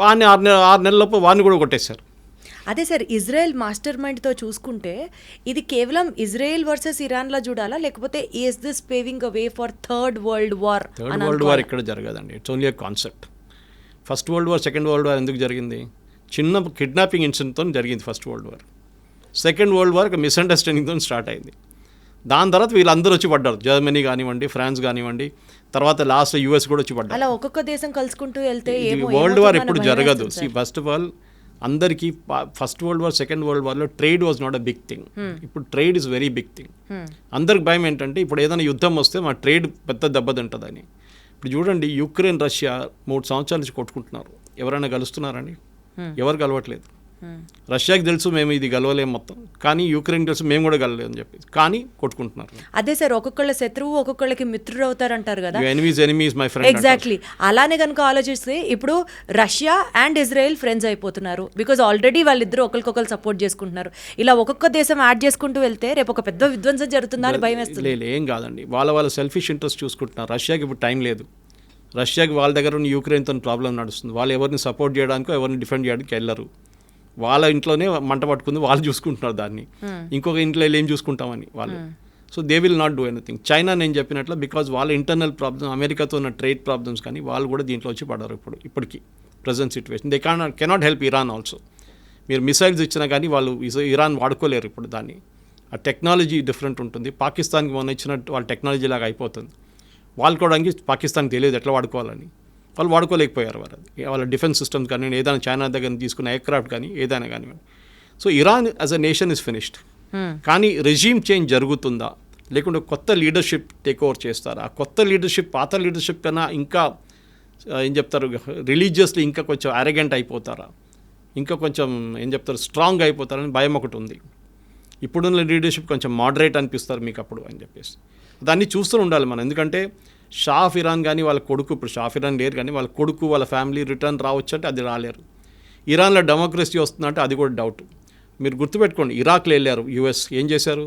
Speaker 3: వాడిని 6 నెలలలోపు వాడిని కూడా కొట్టేశారు.
Speaker 2: అదే సార్, ఇజ్రాయెల్ మాస్టర్ మైండ్తో చూసుకుంటే ఇది కేవలం ఇజ్రాయెల్ వర్సెస్ ఇరాన్లా చూడాలా, లేకపోతే is this paving a way for third world war?
Speaker 3: Third world war ఇక్కడ జరగదండి, it's only a concept. First world war, second world war ఎందుకు జరిగింది? చిన్న కిడ్నాపింగ్ ఇన్సిడెంట్తో జరిగింది first world war. Second world war ఒక మిస్అండర్స్టాండింగ్తో స్టార్ట్ అయింది. దాని తర్వాత వీళ్ళందరూ వచ్చి పడ్డారు, జర్మనీ కానివ్వండి, ఫ్రాన్స్ కానివ్వండి, తర్వాత లాస్ట్ యూఎస్ కూడా వచ్చి పడ్డారు.
Speaker 2: అలా ఒక్కొక్క దేశం కలుసుకుంటూ వెళ్తే
Speaker 3: వరల్డ్ వార్ ఎప్పుడు జరగదు. ఫస్ట్ ఆఫ్ ఆల్ అందరికీ first world war, second world వార్లో trade was not a big thing. ఇప్పుడు trade is very big thing. అందరికి భయం ఏంటంటే ఇప్పుడు ఏదైనా యుద్ధం వస్తే మా ట్రేడ్ పెద్ద దెబ్బతింటుందని. ఇప్పుడు చూడండి, యుక్రెయిన్ రష్యా 3 సంవత్సరాల నుంచి కొట్టుకుంటున్నారు. ఎవరైనా కలుస్తున్నారండి? ఎవరు కలవట్లేదు. రష్యాకి తెలుసు మేము ఇది గెలవలేము మొత్తం, కానీ యుక్రెయిన్ తెలుసు మేము కూడా గెలవలేము అని చెప్పి, కానీ కొట్టుకుంటున్నారు.
Speaker 2: అదే సార్, ఒక్కొక్కళ్ళ శత్రువు ఒక్కొక్కళ్ళకి మిత్రుడు అవుతారంటారు కదా.
Speaker 3: Enemies my friend.
Speaker 2: ఎగ్జాక్ట్లీ అలానే కనుక ఆలోచిస్తే ఇప్పుడు రష్యా అండ్ ఇజ్రాయెల్ ఫ్రెండ్స్ అయిపోతున్నారు. బికాజ్ ఆల్రెడీ వాళ్ళిద్దరూ ఒకరికొకరు సపోర్ట్ చేసుకుంటున్నారు. ఇలా ఒక్కొక్క దేశం యాడ్ చేసుకుంటూ వెళ్తే రేపు ఒక పెద్ద విధ్వంసం జరుగుతుందా అని భయం వేస్తుంది.
Speaker 3: ఏం కాదండి, వాళ్ళ సెల్ఫిష్ ఇంట్రెస్ట్ చూసుకుంటున్నారు. రష్యాకి ఇప్పుడు టైం లేదు. రష్యాకి వాళ్ళ దగ్గర ఉన్న యుక్రెయిన్తో ప్రాబ్లం నడుస్తుంది. వాళ్ళు ఎవరిని సపోర్ట్ చేయడానికో ఎవరిని డిఫెండ్ చేయడానికి వెళ్ళరు. వాళ్ళ ఇంట్లోనే మంట పట్టుకుంది, వాళ్ళు చూసుకుంటున్నారు దాన్ని. ఇంకొక ఇంట్లో ఏం చూసుకుంటామని వాళ్ళు. So they will not do anything. China నేను చెప్పినట్లు బికాజ్ వాళ్ళ ఇంటర్నల్ ప్రాబ్లమ్స్, అమెరికాతో ఉన్న ట్రేడ్ ప్రాబ్లమ్స్ కానీ వాళ్ళు కూడా దీంట్లో వచ్చి పడరు ఇప్పటికి present situation. They cannot help Iran also. మీరు మిసైల్స్ ఇచ్చినా కానీ వాళ్ళు ఇరాన్ వాడుకోలేరు ఇప్పుడు దాన్ని. ఆ టెక్నాలజీ డిఫరెంట్ ఉంటుంది. పాకిస్తాన్కి మొన్న ఇచ్చినట్టు వాళ్ళ టెక్నాలజీ లాగా అయిపోతుంది. వాడుకోవడానికి పాకిస్తాన్కి తెలియదు ఎట్లా వాడుకోవాలని. వాళ్ళు వాడుకోలేకపోయారు. వాళ్ళ డిఫెన్స్ సిస్టమ్స్ కానీ ఏదైనా చైనా దగ్గర తీసుకున్న ఎయిర్క్రాఫ్ట్ కానీ ఏదైనా కానివ్వండి. So Iran as a nation is finished. కానీ రెజీమ్ చేంజ్ జరుగుతుందా, లేకుంటే కొత్త లీడర్షిప్ టేక్ ఓవర్ చేస్తారా? ఆ కొత్త లీడర్షిప్ పాత లీడర్షిప్ కన్నా ఇంకా ఏం చెప్తారు, రిలీజియస్లీ ఇంకా కొంచెం అరగెంట్ అయిపోతారా, ఇంకా కొంచెం ఏం చెప్తారు స్ట్రాంగ్ అయిపోతారని భయం ఒకటి ఉంది. ఇప్పుడున్న లీడర్షిప్ కొంచెం మోడరేట్ అనిపిస్తారు మీకు అప్పుడు అని చెప్పేసి దాన్ని చూస్తూ ఉండాలి మనం. ఎందుకంటే షా ఆఫ్ ఇరాన్ కానీ వాళ్ళ కొడుకు, ఇప్పుడు షా ఆఫ్ ఇరాన్ లేరు కానీ వాళ్ళ కొడుకు వాళ్ళ ఫ్యామిలీ రిటర్న్ రావచ్చు అంటే అది రాలేరు. ఇరాన్లో డెమోక్రసీ వస్తుందంటే అది కూడా డౌట్. మీరు గుర్తుపెట్టుకోండి, ఇరాక్లో వెళ్ళారు యుఎస్, ఏం చేశారు,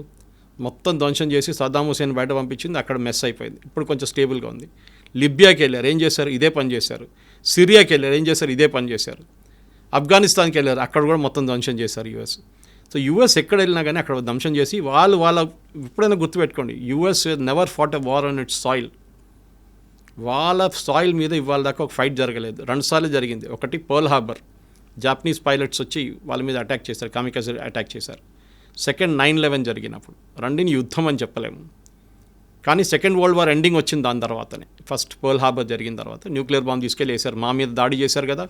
Speaker 3: మొత్తం ధ్వంసం చేసి సద్దాం హుసేన్ బయట పంపించింది, అక్కడ మెస్ అయిపోయింది. ఇప్పుడు కొంచెం స్టేబుల్గా ఉంది. లిబియాకి వెళ్ళారు, ఏం చేశారు, ఇదే పని చేశారు. సిరియాకి వెళ్ళారు, ఏం చేశారు, ఇదే పని చేశారు. ఆఫ్ఘనిస్తాన్కి వెళ్ళారు, అక్కడ కూడా మొత్తం ధ్వంసం చేశారు యుఎస్. సో యుఎస్ ఎక్కడ వెళ్ళినా కానీ అక్కడ ధ్వంసం చేసి వాళ్ళ ఎప్పుడైనా గుర్తుపెట్టుకోండి, US never fought a war on its soil. వాళ్ళ సాయిల్ మీద ఇవాళ దాకా ఒక ఫైట్ జరగలేదు. 2 సార్లు జరిగింది. ఒకటి పర్ల్ హార్బర్, జాపనీస్ పైలట్స్ వచ్చి వాళ్ళ మీద అటాక్ చేశారు, కామికాజే అటాక్ చేశారు. సెకండ్ 9/11 జరిగినప్పుడు. రెండిని యుద్ధం అని చెప్పలేము, కానీ సెకండ్ వరల్డ్ వార్ ఎండింగ్ వచ్చింది దాని తర్వాతనే. ఫస్ట్ పర్ల్ హార్బర్ జరిగిన తర్వాత న్యూక్లియర్ బాంబ్ తీసుకెళ్ళి వేశారు, మా మీద దాడి చేశారు కదా,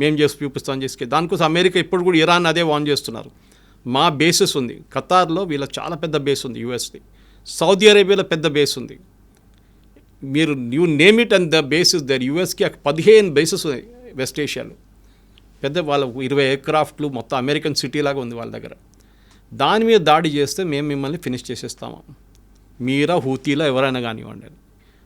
Speaker 3: మేము చేసి చూపిస్తామని చేసుకెళ్ళి. దానికోసం అమెరికా ఇప్పుడు కూడా ఇరాన్ అదే వాన్ చేస్తున్నారు. మా బేసెస్ ఉంది ఖతార్లో, వీళ్ళకి చాలా పెద్ద బేస్ ఉంది యూఎస్ది. సౌదీ అరేబియాలో పెద్ద బేస్ ఉంది. మీరు you name it and the bases there. యూఎస్కి 15 బేసెస్ ఉన్నాయి వెస్ట్ ఏషియాలో. పెద్ద వాళ్ళ 20 ఎయిర్క్రాఫ్ట్లు, మొత్తం అమెరికన్ సిటీ లాగా ఉంది వాళ్ళ దగ్గర. దాని మీద దాడి చేస్తే మేము మిమ్మల్ని ఫినిష్ చేసేస్తాము, మీరా హూతీలా ఎవరైనా కానివ్వండి.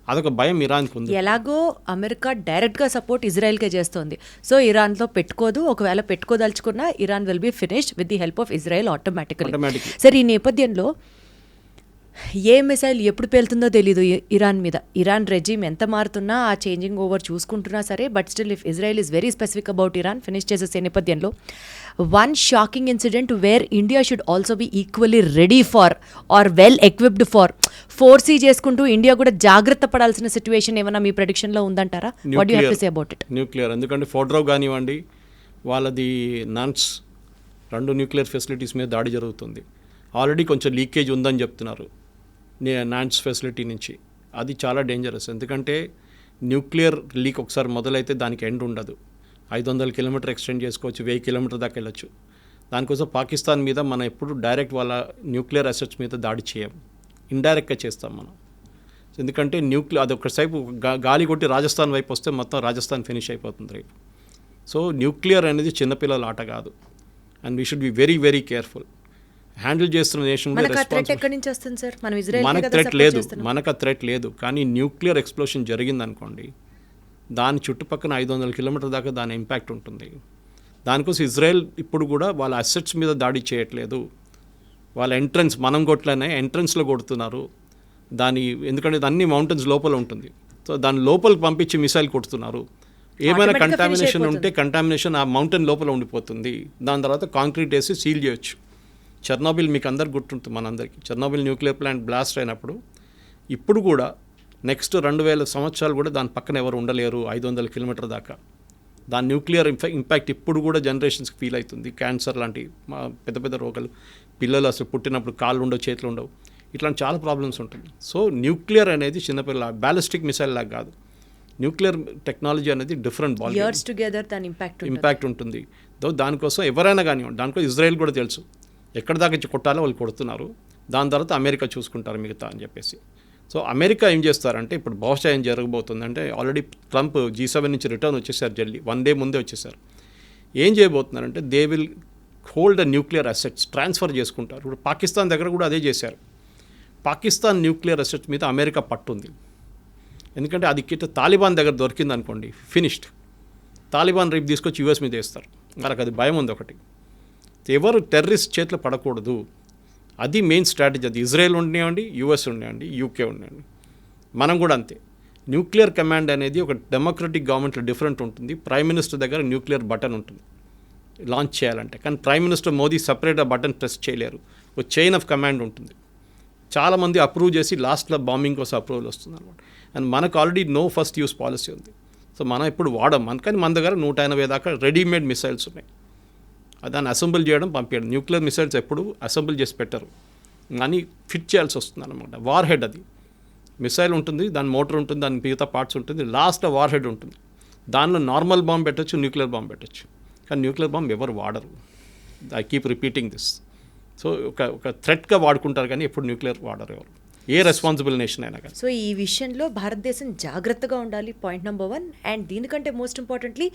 Speaker 3: అదొక భయం ఇరాన్కి ఉంది.
Speaker 2: ఎలాగో అమెరికా డైరెక్ట్గా సపోర్ట్ ఇజ్రాయెల్కే చేస్తుంది. సో ఇరాన్తో పెట్టుకోదు, ఒకవేళ పెట్టుకోదలుచుకున్నా Iran will be finished with the help of Israel automatically. సరే, ఈ నేపథ్యంలో ఏ మిసైల్ ఎప్పుడు పేలుతుందో తెలీదు ఇరాన్ మీద. ఇరాన్ రెజీమ్ ఎంత మారుతున్నా, ఆ చేంజింగ్ ఓవర్ చూసుకుంటున్నా సరే, but still if Israel is very specific about Iran finish చేసే నేపథ్యంలో one shocking incident where India should also be equally ready for or well equipped for, foresee చేసుకుంటూ India కూడా జాగ్రత్త పడాల్సిన సిచ్యువేషన్ ఏమైనా మీ ప్రెడిక్షన్లో ఉందంటారా? What do have to say about it?
Speaker 3: Nuclear, ఎందుకంటే ఫోర్డ్రో కానివ్వండి, వాళ్ళది నాన్స్ 2 న్యూక్లియర్ ఫెసిలిటీస్ మీద దాడి జరుగుతుంది. ఆల్రెడీ కొంచెం లీకేజ్ ఉందని చెప్తున్నారు నాన్స్ ఫెసిలిటీ నుంచి. అది చాలా డేంజరస్, ఎందుకంటే న్యూక్లియర్ లీక్ ఒకసారి మొదలైతే దానికి ఎండ్ ఉండదు. 500 కిలోమీటర్ ఎక్స్టెండ్ చేసుకోవచ్చు, 1000 కిలోమీటర్ దాకా వెళ్ళచ్చు. దానికోసం పాకిస్తాన్ మీద మనం ఎప్పుడు డైరెక్ట్ వాళ్ళ న్యూక్లియర్ అసెట్స్ మీద దాడి చేయం, ఇండైరెక్ట్గా చేస్తాం మనం. ఎందుకంటే అది ఒకసేపు గాలి కొట్టి రాజస్థాన్ వైపు వస్తే మొత్తం రాజస్థాన్ ఫినిష్ అయిపోతుంది రేపు. సో న్యూక్లియర్ అనేది చిన్నపిల్లల ఆట కాదు, and we should be very very careful. Handle చేస్తున్న నేషన్
Speaker 2: మనకు
Speaker 3: థ్రెట్ లేదు, కానీ న్యూక్లియర్ ఎక్స్ప్లోషన్ జరిగిందనుకోండి, దాని చుట్టుపక్కల 500 కిలోమీటర్ దాకా దాని ఇంపాక్ట్ ఉంటుంది. దానికోసం ఇజ్రాయెల్ ఇప్పుడు కూడా వాళ్ళ అసెట్స్ మీద దాడి చేయట్లేదు. వాళ్ళ ఎంట్రన్స్, మనం కొట్లనే ఎంట్రన్స్లో కొడుతున్నారు దాని, ఎందుకంటే అన్ని మౌంటైన్స్ లోపల ఉంటుంది. సో దాని లోపలికి పంపించి మిసైల్ కొడుతున్నారు. ఏమైనా కంటామినేషన్ ఉంటే కంటామినేషన్ ఆ మౌంటైన్ లోపల ఉండిపోతుంది. దాని తర్వాత కాంక్రీట్ వేసి సీల్ చేయొచ్చు. చెర్నోబిల్ మీకు అందరికి గుర్తుంటుంది, మనందరికీ. చెర్నోబిల్ న్యూక్లియర్ ప్లాంట్ బ్లాస్ట్ అయినప్పుడు ఇప్పుడు కూడా నెక్స్ట్ 2000 సంవత్సరాలు కూడా దాని పక్కన ఎవరు ఉండలేరు 500 కిలోమీటర్ దాకా. దాని న్యూక్లియర్ ఇంపాక్ట్ ఇప్పుడు కూడా జనరేషన్స్కి ఫీల్ అవుతుంది. క్యాన్సర్ లాంటి పెద్ద పెద్ద రోగాలు, పిల్లలు అసలు పుట్టినప్పుడు కాళ్ళు ఉండవు, చేతులు ఉండవు, ఇట్లాంటి చాలా ప్రాబ్లమ్స్ ఉంటుంది. సో న్యూక్లియర్ అనేది చిన్నపిల్ల బ్యాలిస్టిక్ మిసైల్ లాగా కాదు. న్యూక్లియర్ టెక్నాలజీ అనేది డిఫరెంట్ బాల్
Speaker 2: ఇయర్స్ టుగెదర్ దాని
Speaker 3: ఇంపాక్ట్ ఉంటుంది. దానికోసం ఎవరైనా కానివ్వండి, దానికోసం ఇజ్రాయెల్ కూడా తెలుసు ఎక్కడ దాకా ఇచ్చి కొట్టాలో వాళ్ళు కొడుతున్నారు, దాని తర్వాత అమెరికా చూసుకుంటారు మిగతా అని చెప్పేసి. సో అమెరికా ఏం చేస్తారంటే ఇప్పుడు బహుశా ఏం జరగబోతుందంటే ఆల్రెడీ ట్రంప్ G7 నుంచి రిటర్న్ వచ్చేసారు, జల్దీ 1 day ముందే వచ్చేసారు. ఏం చేయబోతున్నారంటే they will hold nuclear assets transfer చేసుకుంటారు. ఇప్పుడు పాకిస్తాన్ దగ్గర కూడా అదే చేశారు. పాకిస్తాన్ న్యూక్లియర్ అసెట్స్ మీద అమెరికా పట్టుంది. ఎందుకంటే అది కిட்ட తాలిబాన్ దగ్గర దొరికింది అనుకోండి, ఫినిష్డ్. తాలిబాన్ రేపు తీసుకొచ్చి US మీద వేస్తారు. వాళ్ళకి అది భయం ఉంది ఒకటి. ఎవరు టెర్రరిస్ట్ చేతిలో పడకూడదు, అది మెయిన్ స్ట్రాటజీ. అది ఇజ్రాయెల్ ఉండనివ్వండి, US ఉండనివ్వండి, UK ఉండనివ్వండి, మనం కూడా అంతే. న్యూక్లియర్ కమాండ్ అనేది ఒక డెమోక్రటిక్ గవర్నమెంట్లో డిఫరెంట్ ఉంటుంది. ప్రైమ్ మినిస్టర్ దగ్గర న్యూక్లియర్ బటన్ ఉంటుంది లాంచ్ చేయాలంటే, కానీ ప్రైమ్ మినిస్టర్ మోదీ సపరేట్ ఆ బటన్ ప్రెస్ చేయలేరు. ఒక చైన్ ఆఫ్ కమాండ్ ఉంటుంది. చాలామంది అప్రూవ్ చేసి లాస్ట్లో బాంబింగ్ కోసం అప్రూవల్ వస్తుంది అనమాట. అండ్ మనకు already no first use policy ఉంది. సో మనం ఇప్పుడు వాడం, కానీ మన దగ్గర 180 దాకా రెడీమేడ్ మిసైల్స్ ఉన్నాయి. దాన్ని అసెంబుల్ చేయడం, పంపించడం. న్యూక్లియర్ మిసైల్స్ ఎప్పుడు అసెంబుల్ చేసి పెట్టరు, కానీ ఫిట్ చేయాల్సి వస్తుంది అనమాట. వార్ హెడ్ అది మిసైల్ ఉంటుంది, దాని మోటార్ ఉంటుంది, దాని మిగతా పార్ట్స్ ఉంటుంది, లాస్ట్ వార్ హెడ్ ఉంటుంది. దానిలో నార్మల్ బాంబ్ పెట్టచ్చు, న్యూక్లియర్ బాంబ్ పెట్టచ్చు, కానీ న్యూక్లియర్ బాంబ్ ఎవరు వాడరు. I keep repeating this. So ఒక థ్రెట్గా వాడుకుంటారు, కానీ ఎప్పుడు న్యూక్లియర్ వాడరు ఎవరు, ఏ రెస్పాన్సిబుల్ నేషన్ అయినా కానీ.
Speaker 2: సో ఈ విషయంలో భారతదేశం జాగ్రత్తగా ఉండాలి, పాయింట్ నెంబర్ 1. అండ్ దీనికంటే మోస్ట్ ఇంపార్టెంట్లీ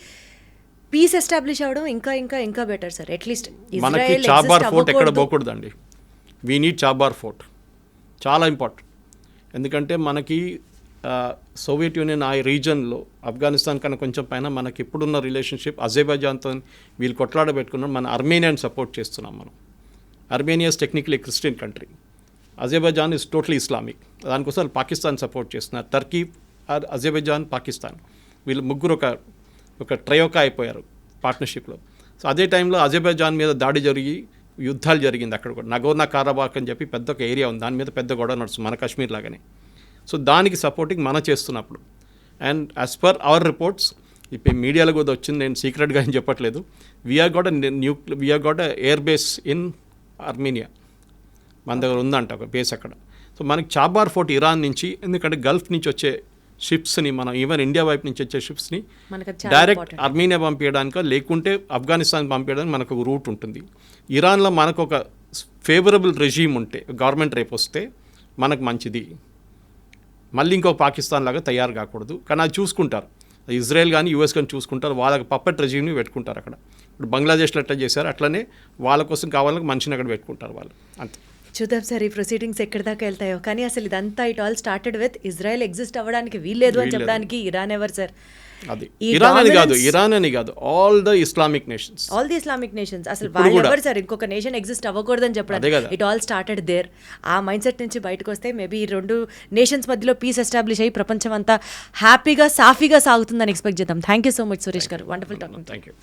Speaker 2: పీస్ ఎస్టాబ్లిష్ అవ్వడం ఇంకా బెటర్ సార్. అట్లీస్ట్
Speaker 3: మనకి చాబార్ ఫోర్ట్ ఎక్కడ పోకూడదండి. వీ నీడ్ చాబార్ ఫోర్ట్, చాలా ఇంపార్టెంట్. ఎందుకంటే మనకి సోవియట్ యూనియన్ ఆ రీజన్లో ఆఫ్ఘనిస్తాన్ కన్నా కొంచెం పైన మనకి ఇప్పుడున్న రిలేషన్షిప్ అజర్బైజాన్తో వీళ్ళు కొట్లాడబెట్టుకున్నాం. మన అర్మేనియాని సపోర్ట్ చేస్తున్నాం మనం. Armenia is technically Christian country, Azerbaijan is totally Islamic. దానికోసం పాకిస్తాన్ సపోర్ట్ చేస్తున్నారు. టర్కీ, అజర్బైజాన్, పాకిస్తాన్ వీళ్ళు ముగ్గురు ఒక ట్రయోకా అయిపోయారు పార్ట్నర్షిప్లో. సో అదే టైంలో అజర్బైజాన్ మీద దాడి జరిగి యుద్ధాలు జరిగింది అక్కడ కూడా. నగోర్నా కారాబాక్ అని చెప్పి పెద్ద ఒక ఏరియా ఉంది, దాని మీద పెద్ద గొడవ నడుస్తుంది, మన కాశ్మీర్ లాగానే. సో దానికి సపోర్టింగ్ మనం చేస్తున్నప్పుడు, and as per our reports, ఇప్పుడు మీడియాలో కూడా వచ్చింది, నేను సీక్రెట్గా ఏం చెప్పట్లేదు, we are got air base in Armenia, మన దగ్గర ఉందంట ఒక బేస్ అక్కడ. సో మనకి చాబార్ ఫోర్ట్ ఇరాన్ నుంచి, ఎందుకంటే గల్ఫ్ నుంచి వచ్చే షిప్స్ని, మనం ఈవెన్ ఇండియా వైపు నుంచి వచ్చే షిప్స్ని డైరెక్ట్ ఆర్మేనియా పంపించడానికో లేకుంటే ఆఫ్ఘనిస్తాన్ పంపించడానికి మనకు ఒక రూట్ ఉంటుంది. ఇరాన్లో మనకు ఒక ఫేవరబుల్ రెజీమ్ ఉంటే, గవర్నమెంట్ రేపు వస్తే మనకు మంచిది. మళ్ళీ ఇంకో పాకిస్తాన్ లాగా తయారు కాకూడదు, కానీ అది చూసుకుంటారు. ఇజ్రాయెల్ కానీ US కానీ చూసుకుంటారు, వాళ్ళకి పప్పెట్ రెజీమ్ని పెట్టుకుంటారు అక్కడ. ఇప్పుడు బంగ్లాదేశ్లో ఎట్లా చేశారు అట్లనే వాళ్ళ కోసం కావాలని మనిషిని అక్కడ పెట్టుకుంటారు వాళ్ళు, అంతే.
Speaker 2: చూద్దాం సార్ ఈ ప్రొసీడింగ్స్ ఎక్కడి దాకా వెళ్తాయో. కానీ అసలు ఇదంతా it all started with Israel exist అవ్వడానికి వీల్లేదు అని చెప్పడానికి ఇరాన్ ఎవరు సార్?
Speaker 3: అది ఇరాన్ అని కాదు, ఆల్ ది ఇస్లామిక్ నేషన్స్.
Speaker 2: అసలు వాళ్ళు ఎవరు సార్ ఇంకొక నేషన్ ఎగ్జిస్ట్ అవ్వకూడదని చెప్పడానికి? It all started there. ఆ మైండ్ సెట్ నుంచి బయటకు వస్తే మేబీ ఈ 2 నేషన్స్ మధ్యలో పీస్ ఎస్టాబ్లిష్ అయ్యి ప్రపంచం అంతా హ్యాపీగా సాఫీగా సాగుతుందని ఎక్స్పెక్ట్ చేద్దాం. Thank you so much Suresh గారు, వండర్ఫుల్ టాకింగ్.
Speaker 3: Thank you.